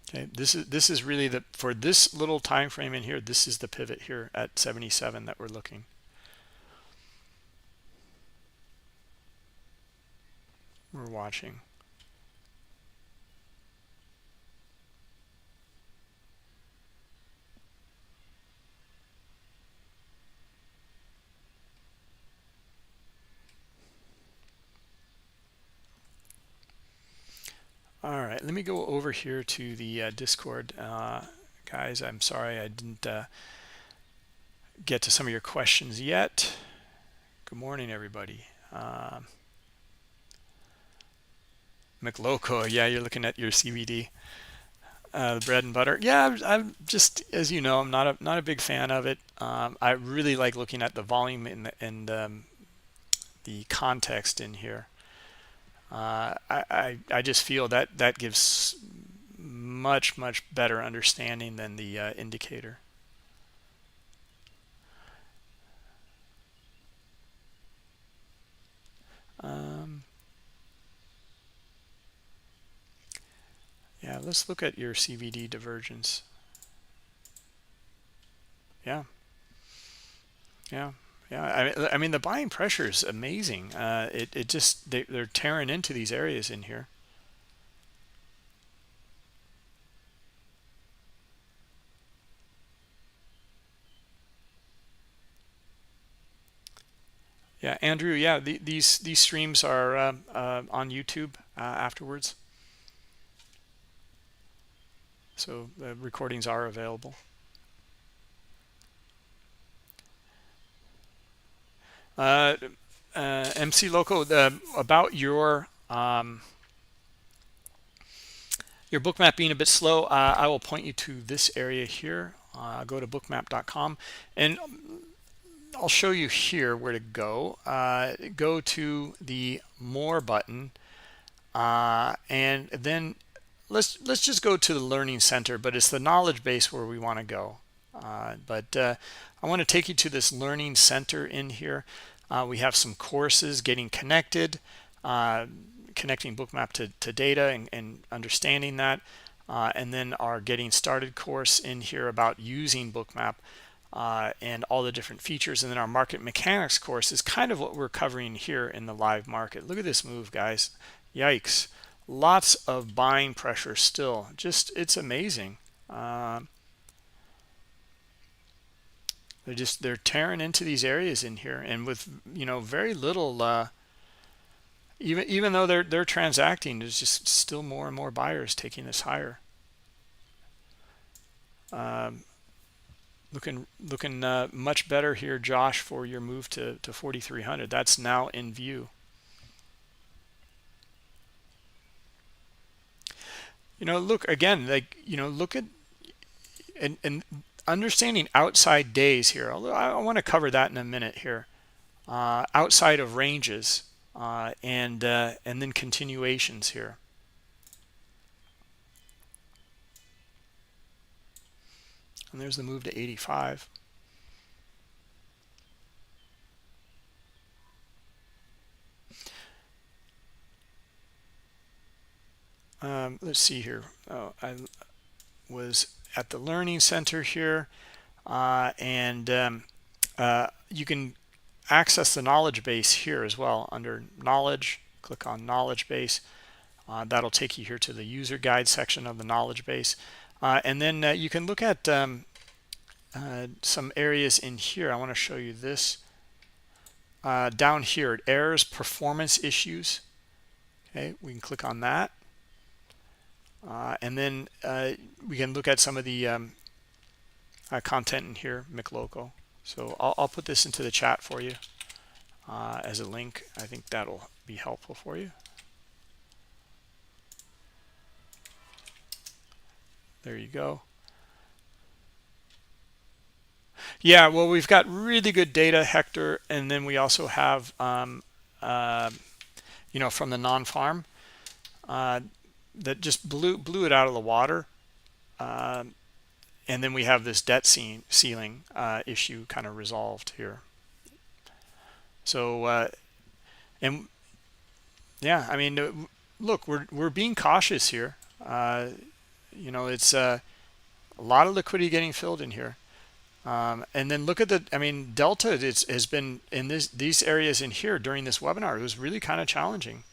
Okay, this is really for this little time frame in here. This is the pivot here at 77 that we're looking. We're watching. All right, let me go over here to the Discord. Guys, I'm sorry I didn't get to some of your questions yet. Good morning, everybody. McLoco, yeah, you're looking at your CBD, bread and butter. Yeah, I'm just, as you know, I'm not a big fan of it. I really like looking at the volume and the context in here. I just feel that gives much better understanding than the indicator. Yeah, let's look at your CVD divergence. Yeah. I mean the buying pressure is amazing. It just they're tearing into these areas in here. Yeah, Andrew. Yeah, these streams are on YouTube afterwards, so the recordings are available. MC Loco, about your bookmap being a bit slow, I will point you to this area here. Go to bookmap.com and I'll show you here where to go. Go to the more button, and then let's just go to the learning center, but it's the knowledge base where we want to go. But I want to take you to this learning center in here. We have some courses, getting connected, connecting Bookmap to data and understanding that, and then our getting started course in here about using Bookmap and all the different features. And then our market mechanics course is kind of what we're covering here in the live market. Look at this move, guys. Yikes. Lots of buying pressure still. Just, it's amazing. They're tearing into these areas in here, and with very little even though they're transacting, there's just still more and more buyers taking this higher. Looking much better here, Josh, for your move to 4,300. That's now in view. Look again, like, look at and understanding outside days here. I want to cover that in a minute here. Outside of ranges and then continuations here. And there's the move to 85. Let's see here. Oh, I was at the Learning Center here, and you can access the knowledge base here as well. Under Knowledge, click on Knowledge Base. That'll take you here to the user guide section of the knowledge base. And then you can look at some areas in here. I want to show you this. Down here, errors, performance issues. Okay, we can click on that. And then we can look at some of the content in here, McLoco. So I'll put this into the chat for you as a link. I think that'll be helpful for you. There you go. Yeah, well, we've got really good data, Hector, and then we also have, from the non-farm that just blew it out of the water. And then we have this debt ceiling issue kind of resolved here. So, and yeah, I mean, look, we're being cautious here. It's a lot of liquidity getting filled in here. And then look at Delta has been in these areas in here during this webinar. It was really kind of challenging.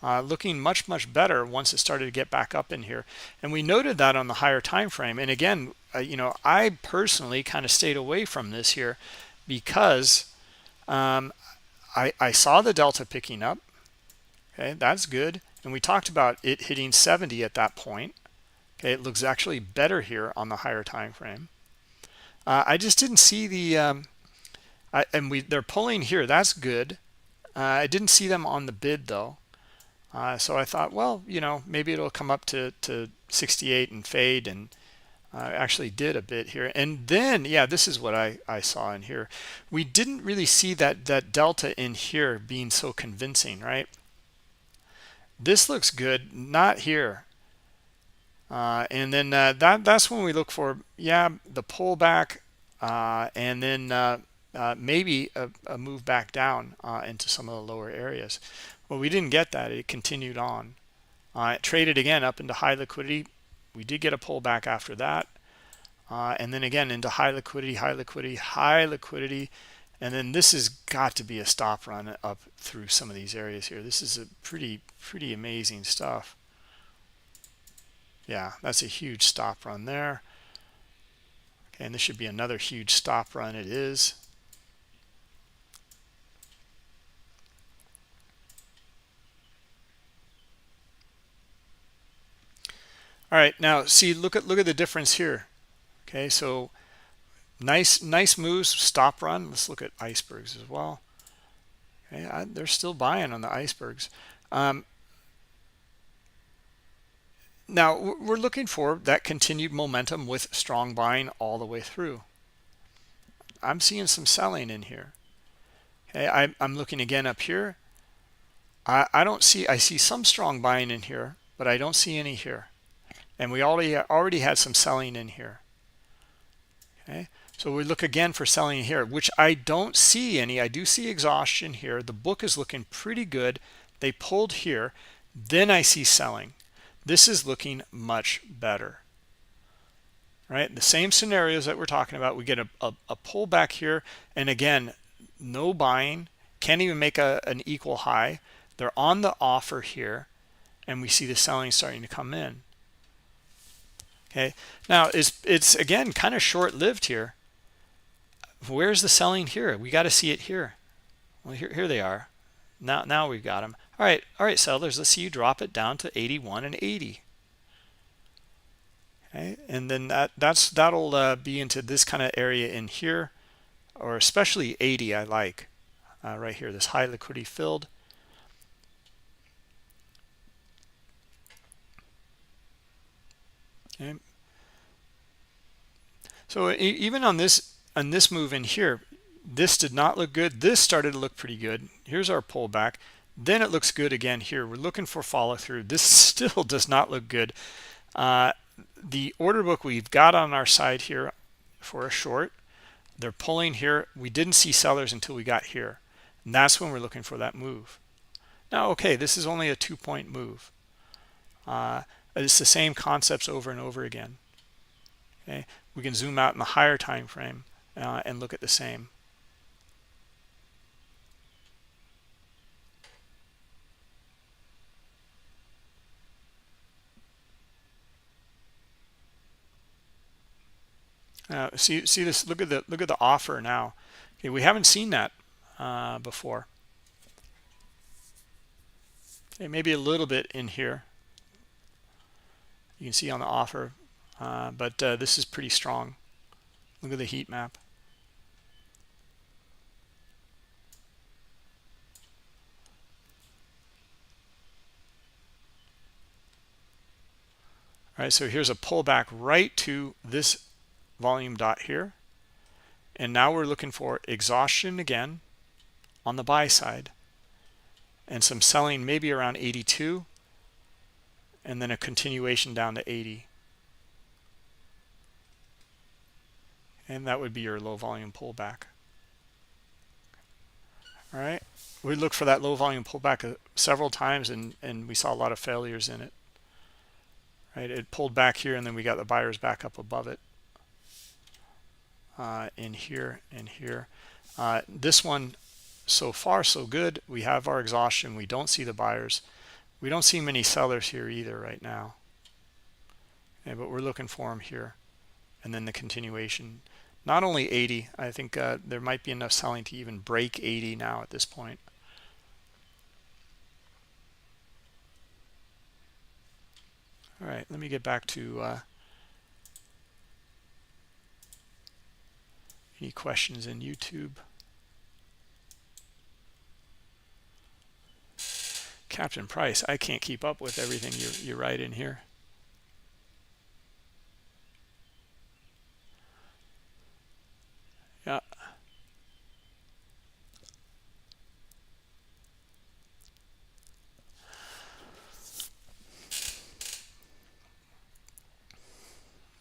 Looking much better once it started to get back up in here, and we noted that on the higher time frame. And again, I personally kind of stayed away from this here because I saw the delta picking up. Okay, that's good, and we talked about it hitting 70 at that point. Okay, it looks actually better here on the higher time frame. I just didn't see the they're pulling here. That's good. I didn't see them on the bid though. So I thought, well, maybe it'll come up to 68 and fade, and actually did a bit here. And then, yeah, this is what I saw in here. We didn't really see that delta in here being so convincing, right? This looks good, not here. And then that's when we look for, yeah, the pullback, and then maybe a move back down into some of the lower areas. Well, we didn't get that. It continued on. It traded again up into high liquidity. We did get a pullback after that. And then again into high liquidity, and then this has got to be a stop run up through some of these areas here. This is a pretty amazing stuff. Yeah, that's a huge stop run there. Okay, and this should be another huge stop run. It is. All right, now see, look at the difference here. Okay, so nice moves, stop run. Let's look at icebergs as well. Okay, they're still buying on the icebergs. Now we're looking for that continued momentum with strong buying all the way through. I'm seeing some selling in here. Okay, I'm looking again up here. I see some strong buying in here, but I don't see any here. And we already had some selling in here. Okay, so we look again for selling here, which I don't see any. I do see exhaustion here. The book is looking pretty good. They pulled here. Then I see selling. This is looking much better. Right, the same scenarios that we're talking about. We get a pullback here, and again, no buying. Can't even make an equal high. They're on the offer here, and we see the selling starting to come in. Okay, now it's again kind of short-lived here. Where's the selling here? We got to see it here. Well, here they are. Now we've got them. All right, sellers. Let's see you drop it down to 81 and 80. Okay, and then that'll be into this kind of area in here, or especially 80 I like right here, this high liquidity filled. Okay. So even on this move in here, this did not look good. This started to look pretty good. Here's our pullback. Then it looks good again here. We're looking for follow through. This still does not look good. The order book we've got on our side here for a short, they're pulling here. We didn't see sellers until we got here, and that's when we're looking for that move. Now, okay, this is only a 2-point move. It's the same concepts over and over again. Okay, we can zoom out in the higher time frame and look at the same. See this. Look at the offer now. Okay, we haven't seen that before. Okay, maybe a little bit in here. You can see on the offer, but this is pretty strong. Look at the heat map. All right, so here's a pullback right to this volume dot here, and now we're looking for exhaustion again on the buy side, and some selling maybe around 82, and then a continuation down to 80, and that would be your low volume pullback. All right, we looked for that low volume pullback several times, and we saw a lot of failures in it. Right, it pulled back here, and then we got the buyers back up above it in here and here. This one, so far so good. We have our exhaustion. We don't see the buyers. We don't see many sellers here either right now. Okay, but we're looking for them here, and then the continuation. Not only 80, I think there might be enough selling to even break 80 now at this point. All right, let me get back to any questions in YouTube. Captain Price, I can't keep up with everything you write in here.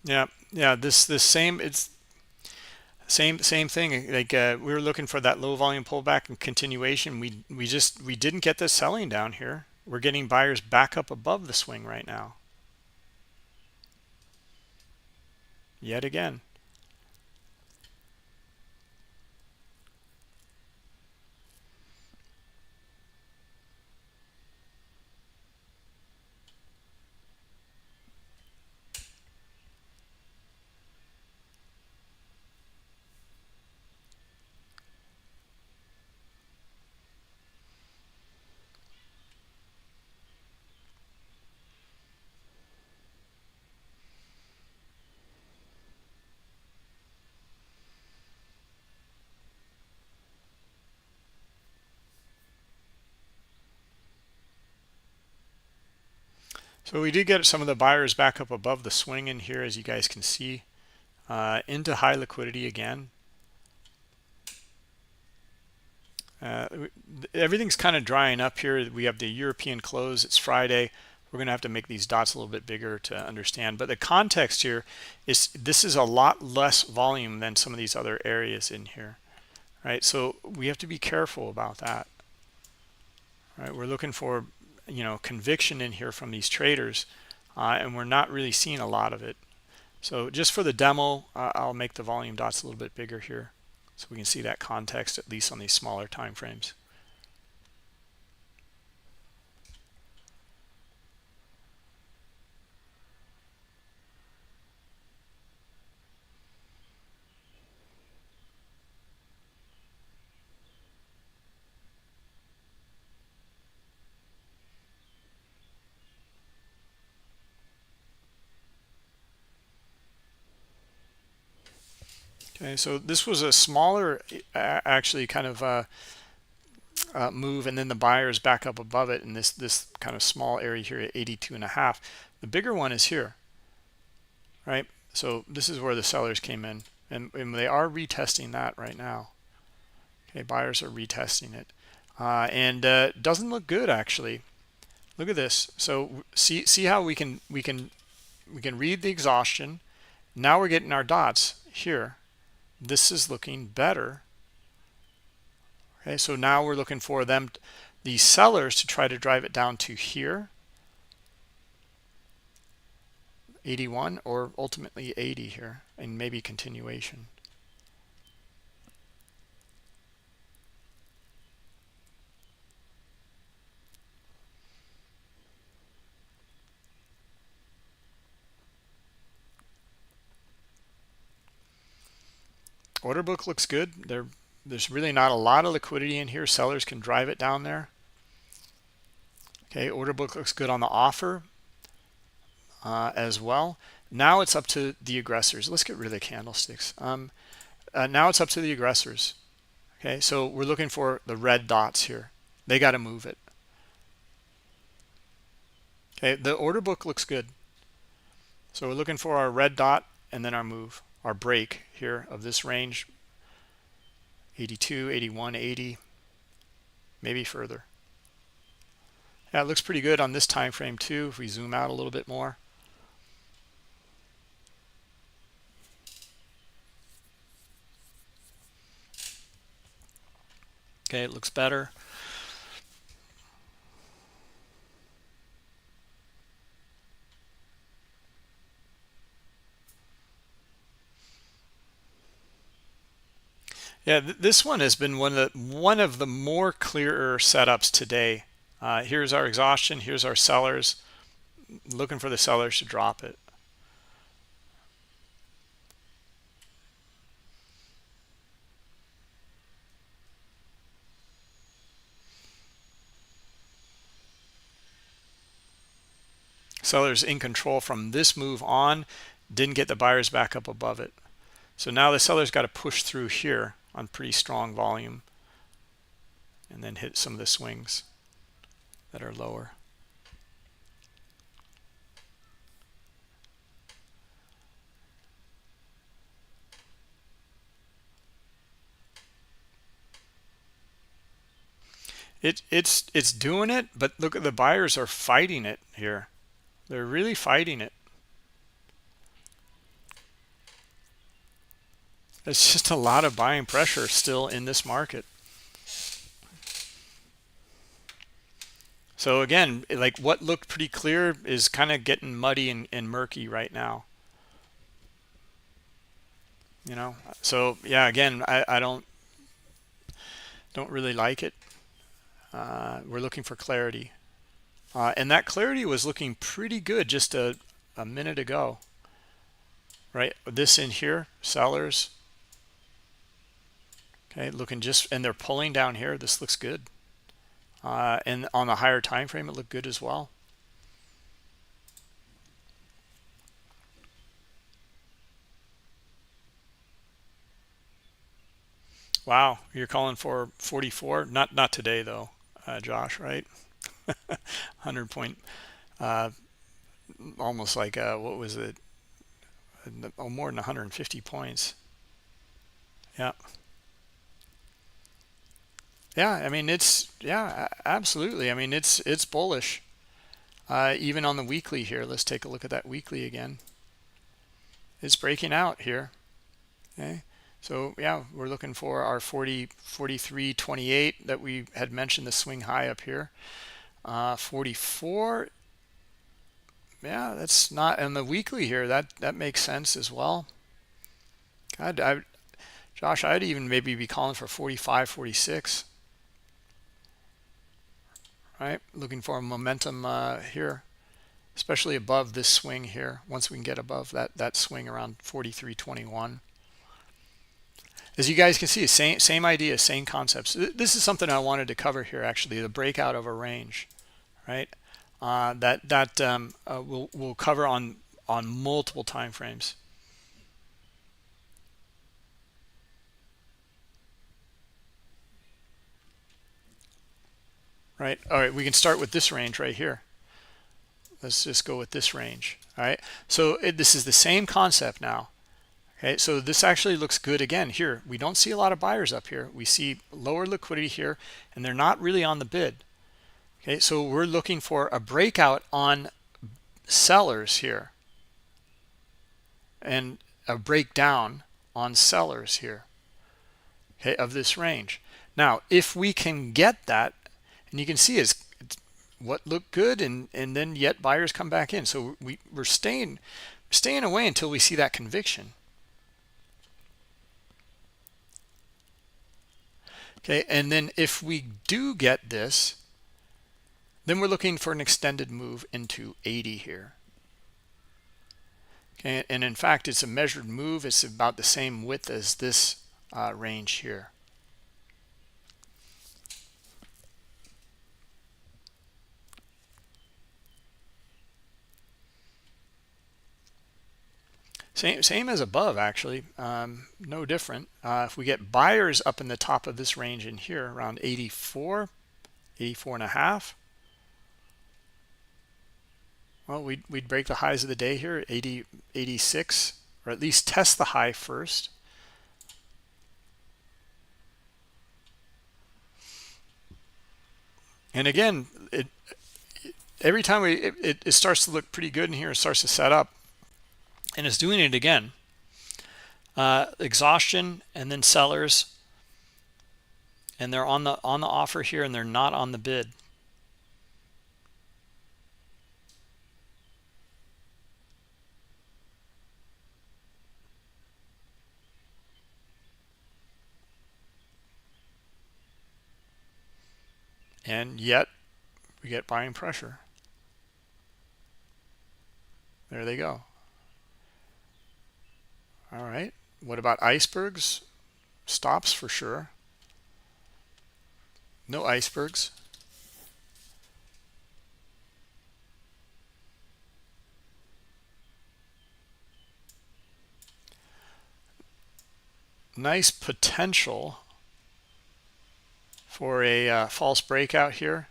Yeah. Yeah, this same, it's same thing. Like we were looking for that low volume pullback and continuation. We didn't get the selling down here. We're getting buyers back up above the swing right now. Yet again. So we did get some of the buyers back up above the swing in here, as you guys can see, into high liquidity again. Everything's kind of drying up here. We have the European close. It's Friday. We're going to have to make these dots a little bit bigger to understand. But the context here is this is a lot less volume than some of these other areas in here, right? So we have to be careful about that, right? We're looking for, conviction in here from these traders, and we're not really seeing a lot of it. So just for the demo, I'll make the volume dots a little bit bigger here, so we can see that context at least on these smaller time frames. Okay, so this was a smaller, actually kind of move, and then the buyers back up above it in this kind of small area here at 82.5. The bigger one is here, right? So this is where the sellers came in, and they are retesting that right now. Okay, buyers are retesting it, and doesn't look good actually. Look at this. So see how we can read the exhaustion. Now we're getting our dots here. This is looking better. Okay, so now we're looking for them, the sellers, to try to drive it down to here, 81, or ultimately 80 here, and maybe continuation. Order book looks good. There's really not a lot of liquidity in here. Sellers can drive it down there. Okay, order book looks good on the offer as well. Now it's up to the aggressors. Let's get rid of the candlesticks. Now it's up to the aggressors. Okay, so we're looking for the red dots here. They got to move it. Okay, the order book looks good. So we're looking for our red dot and then our move, our break here of this range, 82, 81, 80, maybe further. Yeah, it looks pretty good on this time frame too. If we zoom out a little bit more. Okay, it looks better. Yeah, this one has been one of the more clearer setups today. Here's our exhaustion. Here's our sellers. Looking for the sellers to drop it. Sellers in control from this move on, didn't get the buyers back up above it. So now the sellers got to push through here on pretty strong volume and then hit some of the swings that are lower. It's doing it, but look at the buyers are fighting it here. They're really fighting it. There's just a lot of buying pressure still in this market. So again, like what looked pretty clear is kind of getting muddy and murky right now. You know, so yeah, again, I don't really like it. We're looking for clarity. And that clarity was looking pretty good just a minute ago. Right, this in here, sellers. Okay, looking just, and they're pulling down here. This looks good. And on the higher time frame, it looked good as well. Wow, you're calling for 44? Not today though, Josh, right? 100 point, almost like what was it? Oh, more than 150 points. Yeah. Yeah, I mean yeah, absolutely. I mean it's bullish. Even on the weekly here, let's take a look at that weekly again. It's breaking out here. Okay, so yeah, we're looking for our 43.28 that we had mentioned, the swing high up here. 44, yeah, that's not in the weekly here. That makes sense as well. God, Josh, I'd even maybe be calling for 45, 46. Right, looking for a momentum here, especially above this swing here. Once we can get above that swing around 43.21. As you guys can see, same idea, same concepts. This is something I wanted to cover here, actually, the breakout of a range, right? We'll cover on multiple time frames. right? All right, we can start with this range right here. Let's just go with this range. All right, so this is the same concept now. Okay, so this actually looks good again here. We don't see a lot of buyers up here. We see lower liquidity here, and they're not really on the bid. Okay, so we're looking for a breakout on sellers here and a breakdown on sellers here, okay, of this range. Now, if we can get that, and you can see is what looked good, and then yet buyers come back in. So we're staying away until we see that conviction. Okay, and then if we do get this, then we're looking for an extended move into 80 here. Okay, and in fact, it's a measured move. It's about the same width as this range here. Same as above, actually. No different. If we get buyers up in the top of this range in here, around 84, 84 and a half, well, we'd break the highs of the day here, 80, 86, or at least test the high first. And again, every time it starts to look pretty good in here, it starts to set up, and it's doing it again. Exhaustion, and then sellers, and they're on the offer here, and they're not on the bid. And yet we get buying pressure. There they go. All right, what about icebergs? Stops for sure. No icebergs. Nice potential for a false breakout here.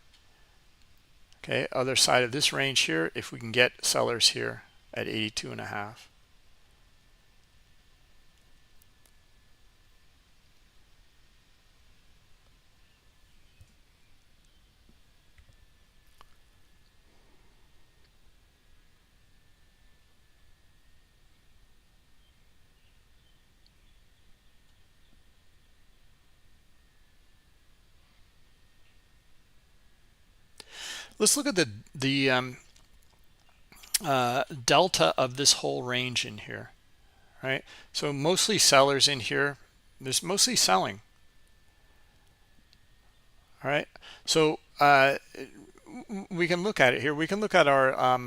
Okay, other side of this range here, if we can get sellers here at 82 and a half. Let's look at the delta of this whole range in here, right? So mostly sellers in here. There's mostly selling. All right, so we can look at it here. We can look at our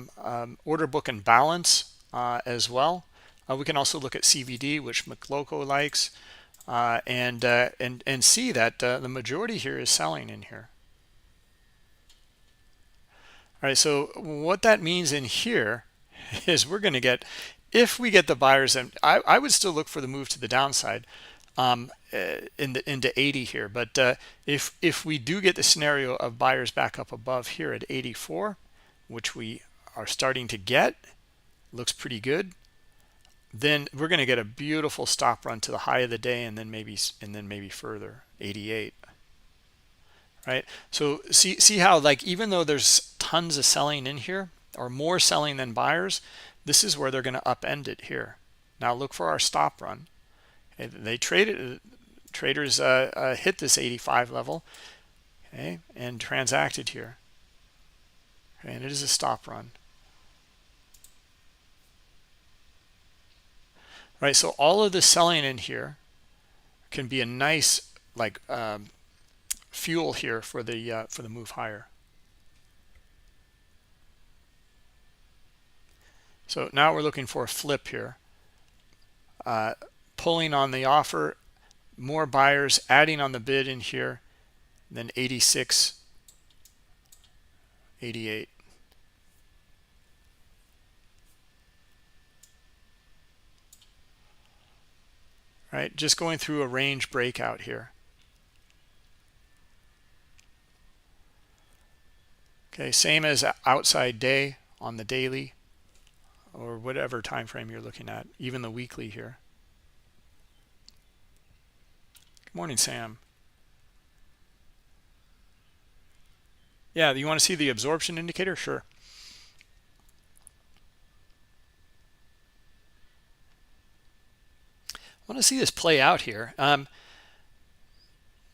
order book and balance as well. We can also look at CVD, which McLoco likes, and see that the majority here is selling in here. All right, so what that means in here is we're going to get, if we get the buyers, and I would still look for the move to the downside into 80 here. But if we do get the scenario of buyers back up above here at 84, which we are starting to get, looks pretty good, then we're going to get a beautiful stop run to the high of the day, and then maybe further, 88. Right, so see how, like, even though there's tons of selling in here, or more selling than buyers, this is where they're going to upend it here. Now look for our stop run. Okay, they traders hit this 85 level, okay, and transacted here, okay, and it is a stop run. Right, so all of the selling in here can be a nice, like, fuel here for the move higher. So now we're looking for a flip here, pulling on the offer, more buyers adding on the bid in here, then 86, 88. Right, just going through a range breakout here. Okay, same as outside day on the daily or whatever time frame you're looking at, even the weekly here. Good morning, Sam. Yeah, you want to see the absorption indicator? Sure. I want to see this play out here.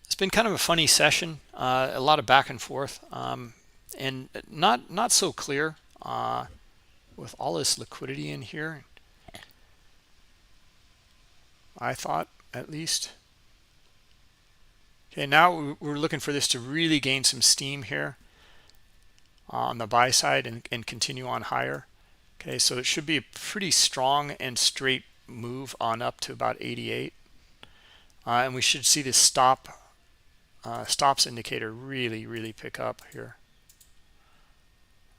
It's been kind of a funny session, a lot of back and forth, and not so clear with all this liquidity in here, I thought, at least. Okay, now we're looking for this to really gain some steam here on the buy side and continue on higher. Okay, so it should be a pretty strong and straight move on up to about 88, and we should see this stops indicator really pick up here,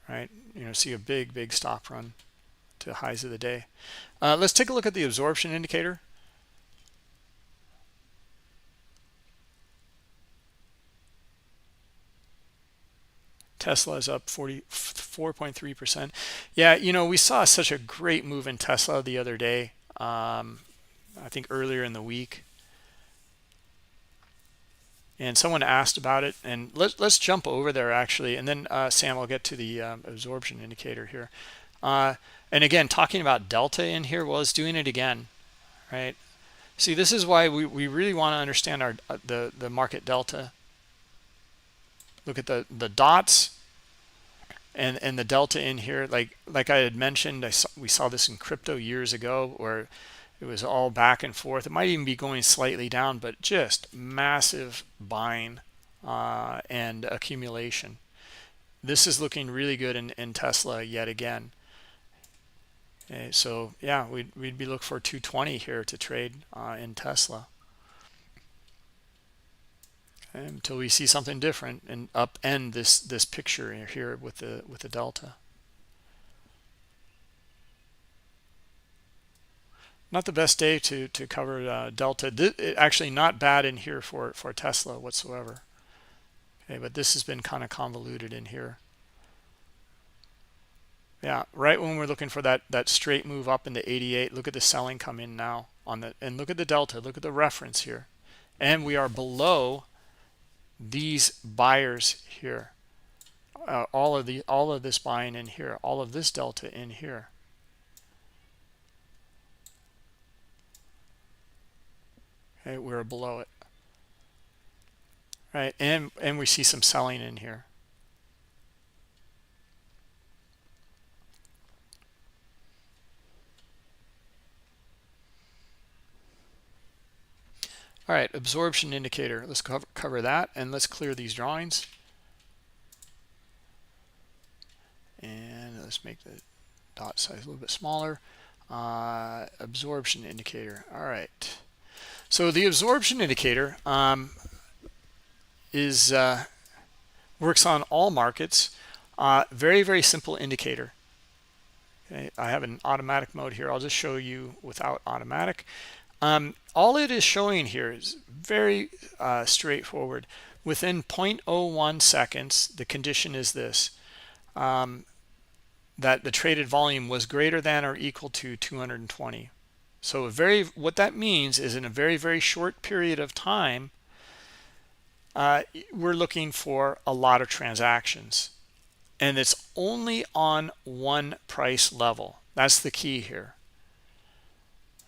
right? You know, see a big stop run to highs of the day. Let's take a look at the absorption indicator. Tesla is up 44.3%. Yeah, you know, we saw such a great move in Tesla the other day, I think earlier in the week, and someone asked about it, and let's jump over there actually, and then Sam, I'll get to the absorption indicator here. And again, talking about delta in here, well, it's doing it again, right? See, this is why we really want to understand our the market delta. Look at the dots and the delta in here. Like I had mentioned, we saw this in crypto years ago, where it was all back and forth. It might even be going slightly down, but just massive buying and accumulation. This is looking really good in Tesla yet again. Okay, so yeah, we'd be looking for 220 here to trade in Tesla until we see something different and upend this picture here with the delta. Not the best day to cover delta. Actually not bad in here for Tesla whatsoever. Okay, but this has been kind of convoluted in here. Yeah, right when we're looking for that straight move up into 88, look at the selling come in now on the, and look at the delta, look at the reference here, and we are below these buyers here. All of this buying in here, all of this delta in here. Okay, we're below it, right? And we see some selling in here. All right, absorption indicator. Let's cover that, and let's clear these drawings. And let's make the dot size a little bit smaller. Absorption indicator. All right. So the absorption indicator works on all markets. Very simple indicator. Okay, I have an automatic mode here. I'll just show you without automatic. All it is showing here is very straightforward. Within 0.01 seconds, the condition is this, that the traded volume was greater than or equal to 220. So what that means is in a very short period of time, we're looking for a lot of transactions, and it's only on one price level. That's the key here.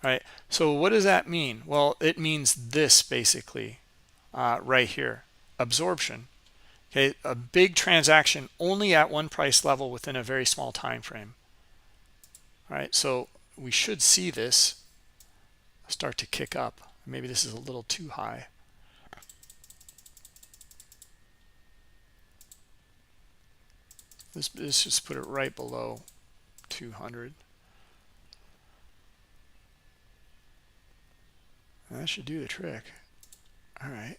Right, so what does that mean? Well, it means this basically right here, absorption. Okay, a big transaction only at one price level within a very small time frame. All right, so we should see this start to kick up. Maybe this is a little too high. Let's just put it right below 200. That should do the trick. All right.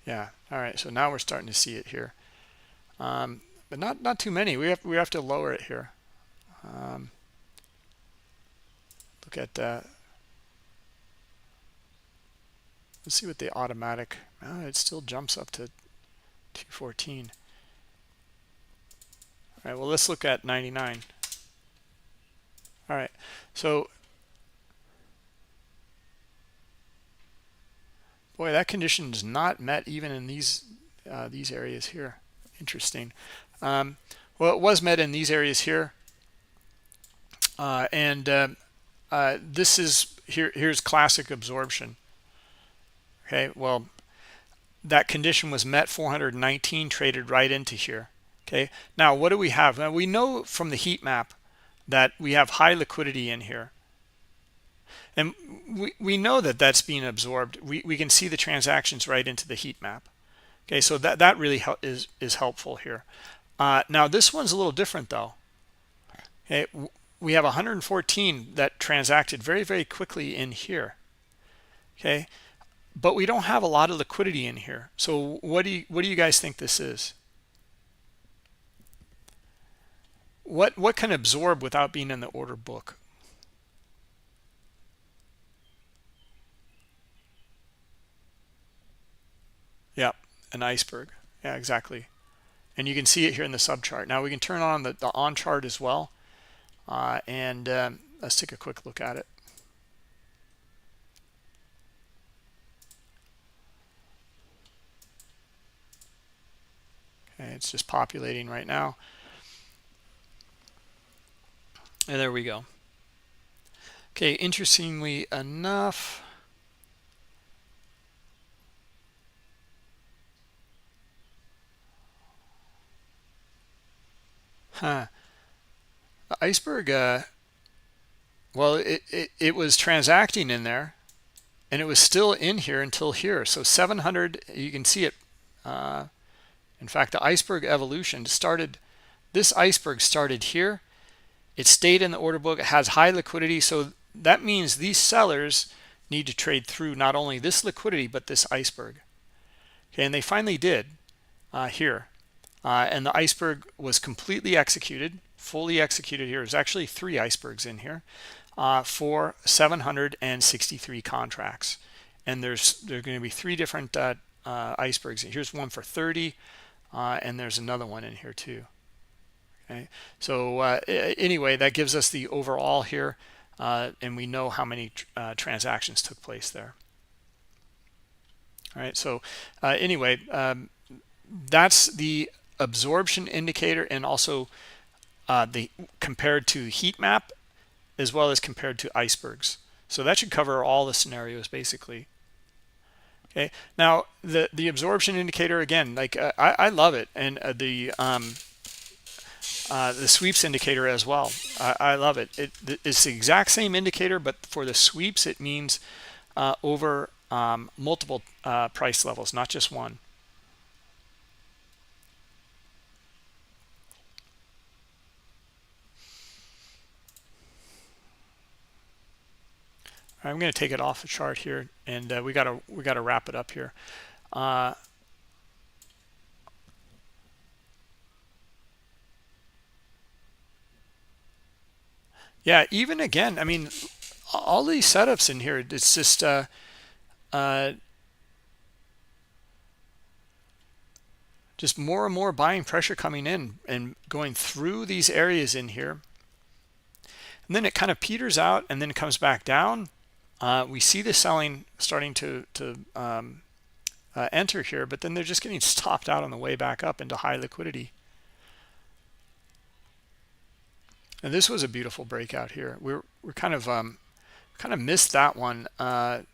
Yeah. All right. So now we're starting to see it here, but not too many. We have to lower it here. Look at that. Let's see what the automatic, it still jumps up to 214. All right, well, let's look at 99. All right, so boy, that condition is not met even in these areas here. Interesting. Well, it was met in these areas here, this is here's classic absorption. Okay, well, that condition was met. 419 traded right into here. Okay, now what do we have? Now, we know from the heat map that we have high liquidity in here, and we know that that's being absorbed. We can see the transactions right into the heat map. Okay, so that really is helpful here. Now this one's a little different though. Okay, we have 114 that transacted very quickly in here. Okay, but we don't have a lot of liquidity in here. So what do you guys think this is? What can absorb without being in the order book? Yeah, an iceberg. Yeah, exactly. And you can see it here in the subchart. Now we can turn on the on chart as well, and let's take a quick look at it. Okay, it's just populating right now. And there we go. Okay, interestingly enough, the iceberg, well, it was transacting in there, and it was still in here until here. So 700, you can see it. In fact, the iceberg evolution started, this iceberg started here. It stayed in the order book. It has high liquidity. So that means these sellers need to trade through not only this liquidity, but this iceberg. Okay, and they finally did here. And the iceberg was completely executed, fully executed here. There's actually 3 icebergs in here for 763 contracts. And there's going to be 3 different icebergs. Here's one for 30, and there's another one in here too. Okay, so anyway, that gives us the overall here, and we know how many transactions took place there. All right, so anyway, that's the absorption indicator, and also the compared to heat map as well as compared to icebergs. So that should cover all the scenarios basically. Okay, now the absorption indicator, again, like I love it, and the sweeps indicator as well. I love it. It's the exact same indicator, but for the sweeps it means over multiple price levels, not just one. I'm going to take it off the chart here, and we gotta wrap it up here. Yeah, even again, I mean, all these setups in here, it's just more and more buying pressure coming in and going through these areas in here. And then it kind of peters out and then it comes back down. We see the selling starting to enter here, but then they're just getting stopped out on the way back up into high liquidity. And this was a beautiful breakout here. We're kind of missed that one. I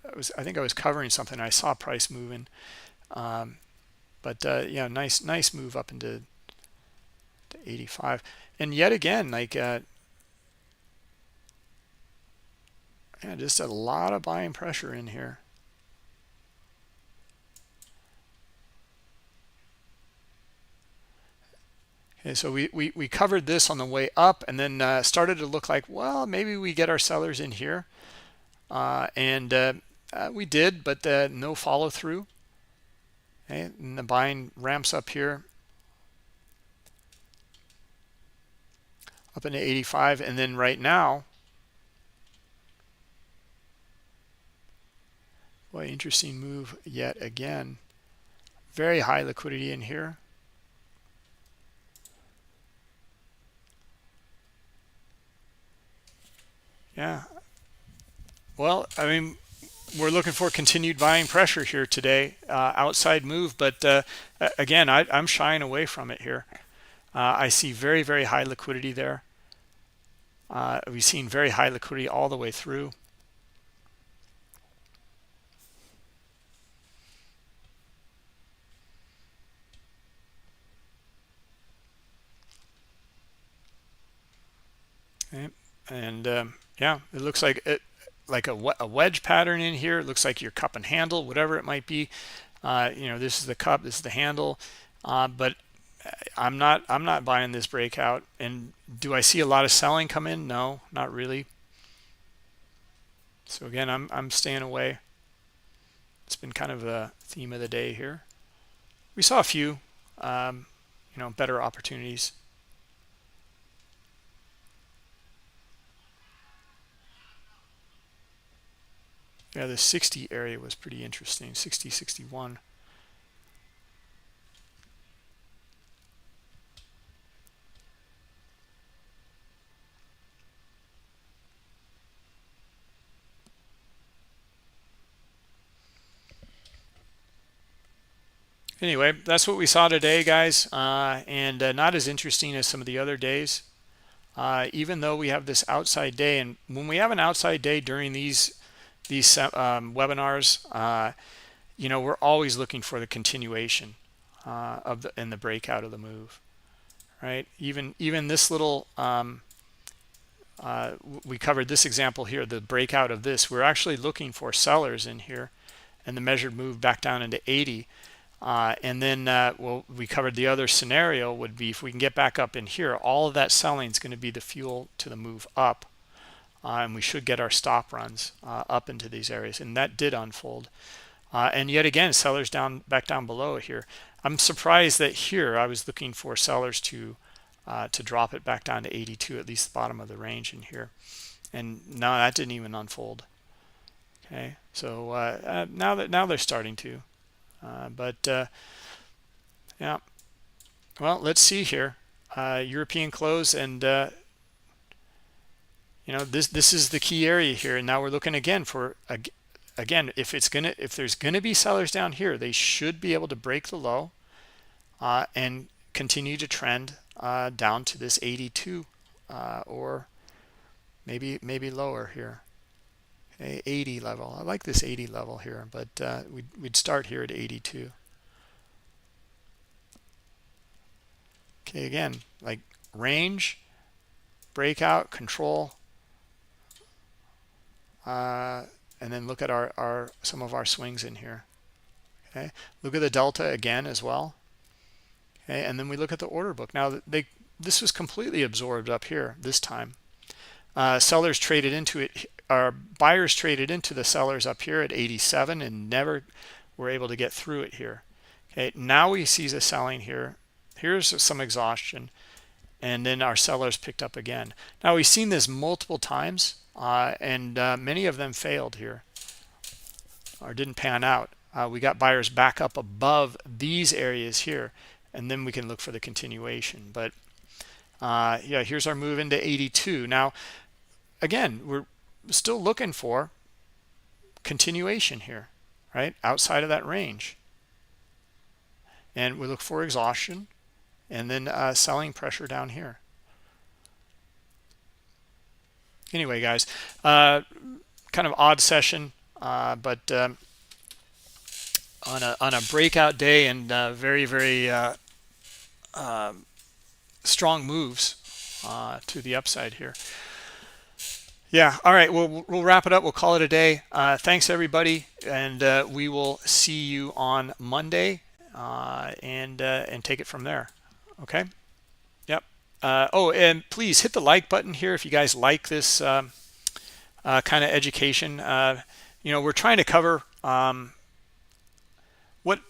think I was covering something. I saw price moving, but yeah, nice move up into 85. And yet again, like yeah, just a lot of buying pressure in here. Okay, so we covered this on the way up, and then started to look like, well, maybe we get our sellers in here, and we did, but no follow through. Okay, and the buying ramps up here, up into 85, and then right now, boy, interesting move yet again. Very high liquidity in here. Yeah. Well, I mean, we're looking for continued buying pressure here today, outside move, but again, I'm shying away from it here. I see very, very high liquidity there. We've seen very high liquidity all the way through. Okay. And yeah, it looks like a wedge pattern in here. It looks like your cup and handle, whatever it might be. This is the cup, this is the handle, but I'm not buying this breakout. And do I see a lot of selling come in? No, not really. So again, I'm staying away. It's been kind of the theme of the day here. We saw a few better opportunities. Yeah, the 60 area was pretty interesting. 60, 61. Anyway, that's what we saw today, guys, and not as interesting as some of the other days, even though we have this outside day. And when we have an outside day during these webinars, we're always looking for the continuation of the breakout of the move, right? Even this little we covered this example here, the breakout of this. We're actually looking for sellers in here, and the measured move back down into 80. And then we covered the other scenario would be if we can get back up in here, all of that selling is going to be the fuel to the move up, and we should get our stop runs up into these areas, and that did unfold. And yet again, sellers back down below here. I'm surprised that here I was looking for sellers to drop it back down to 82, at least the bottom of the range in here, and no, that didn't even unfold. Okay, so now they're starting to. Yeah, well, let's see here. European close, and this is the key area here. And now we're looking again for if there's gonna be sellers down here, they should be able to break the low and continue to trend down to this 82 or maybe lower here. 80 level. I like this 80 level here, but we'd start here at 82. Okay, again, like range, breakout, control, and then look at some of our swings in here. Okay, look at the delta again as well. Okay, and then we look at the order book. Now this was completely absorbed up here this time. Sellers traded into it. Our buyers traded into the sellers up here at 87 and never were able to get through it here. Okay, now we see the selling here. Here's some exhaustion, and then our sellers picked up again. Now we've seen this multiple times, and many of them failed here or didn't pan out. We got buyers back up above these areas here, and then we can look for the continuation. But yeah, here's our move into 82. Now again, we're still looking for continuation here, right outside of that range, and we look for exhaustion and then selling pressure down here. Anyway, guys, kind of odd session, but on a breakout day, and very, very strong moves to the upside here. Yeah, all right, we'll wrap it up. We'll call it a day. Thanks, everybody, and we will see you on Monday, and take it from there. Okay? Yep. Oh, and please hit the like button here if you guys like this kind of education. We're trying to cover what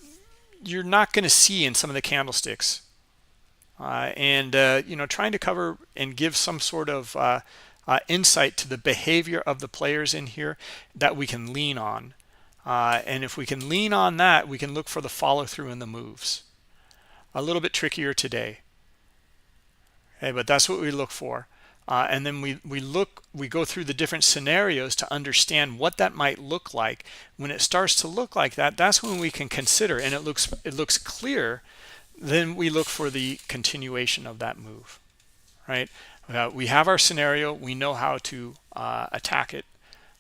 you're not going to see in some of the candlesticks, and trying to cover and give some sort of insight to the behavior of the players in here that we can lean on And if we can lean on that, we can look for the follow through in the moves. A little bit trickier today. Okay, but that's what we look for. And then we go through the different scenarios to understand what that might look like. When it starts to look like that, that's when we can consider, and it looks clear. Then we look for the continuation of that move, right? We have our scenario. We know how to attack it,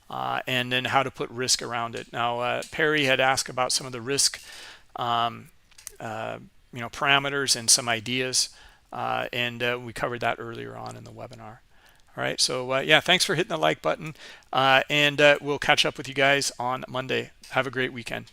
and then how to put risk around it. Now, Perry had asked about some of the risk, parameters and some ideas. And we covered that earlier on in the webinar. All right, so yeah, thanks for hitting the like button, and we'll catch up with you guys on Monday. Have a great weekend.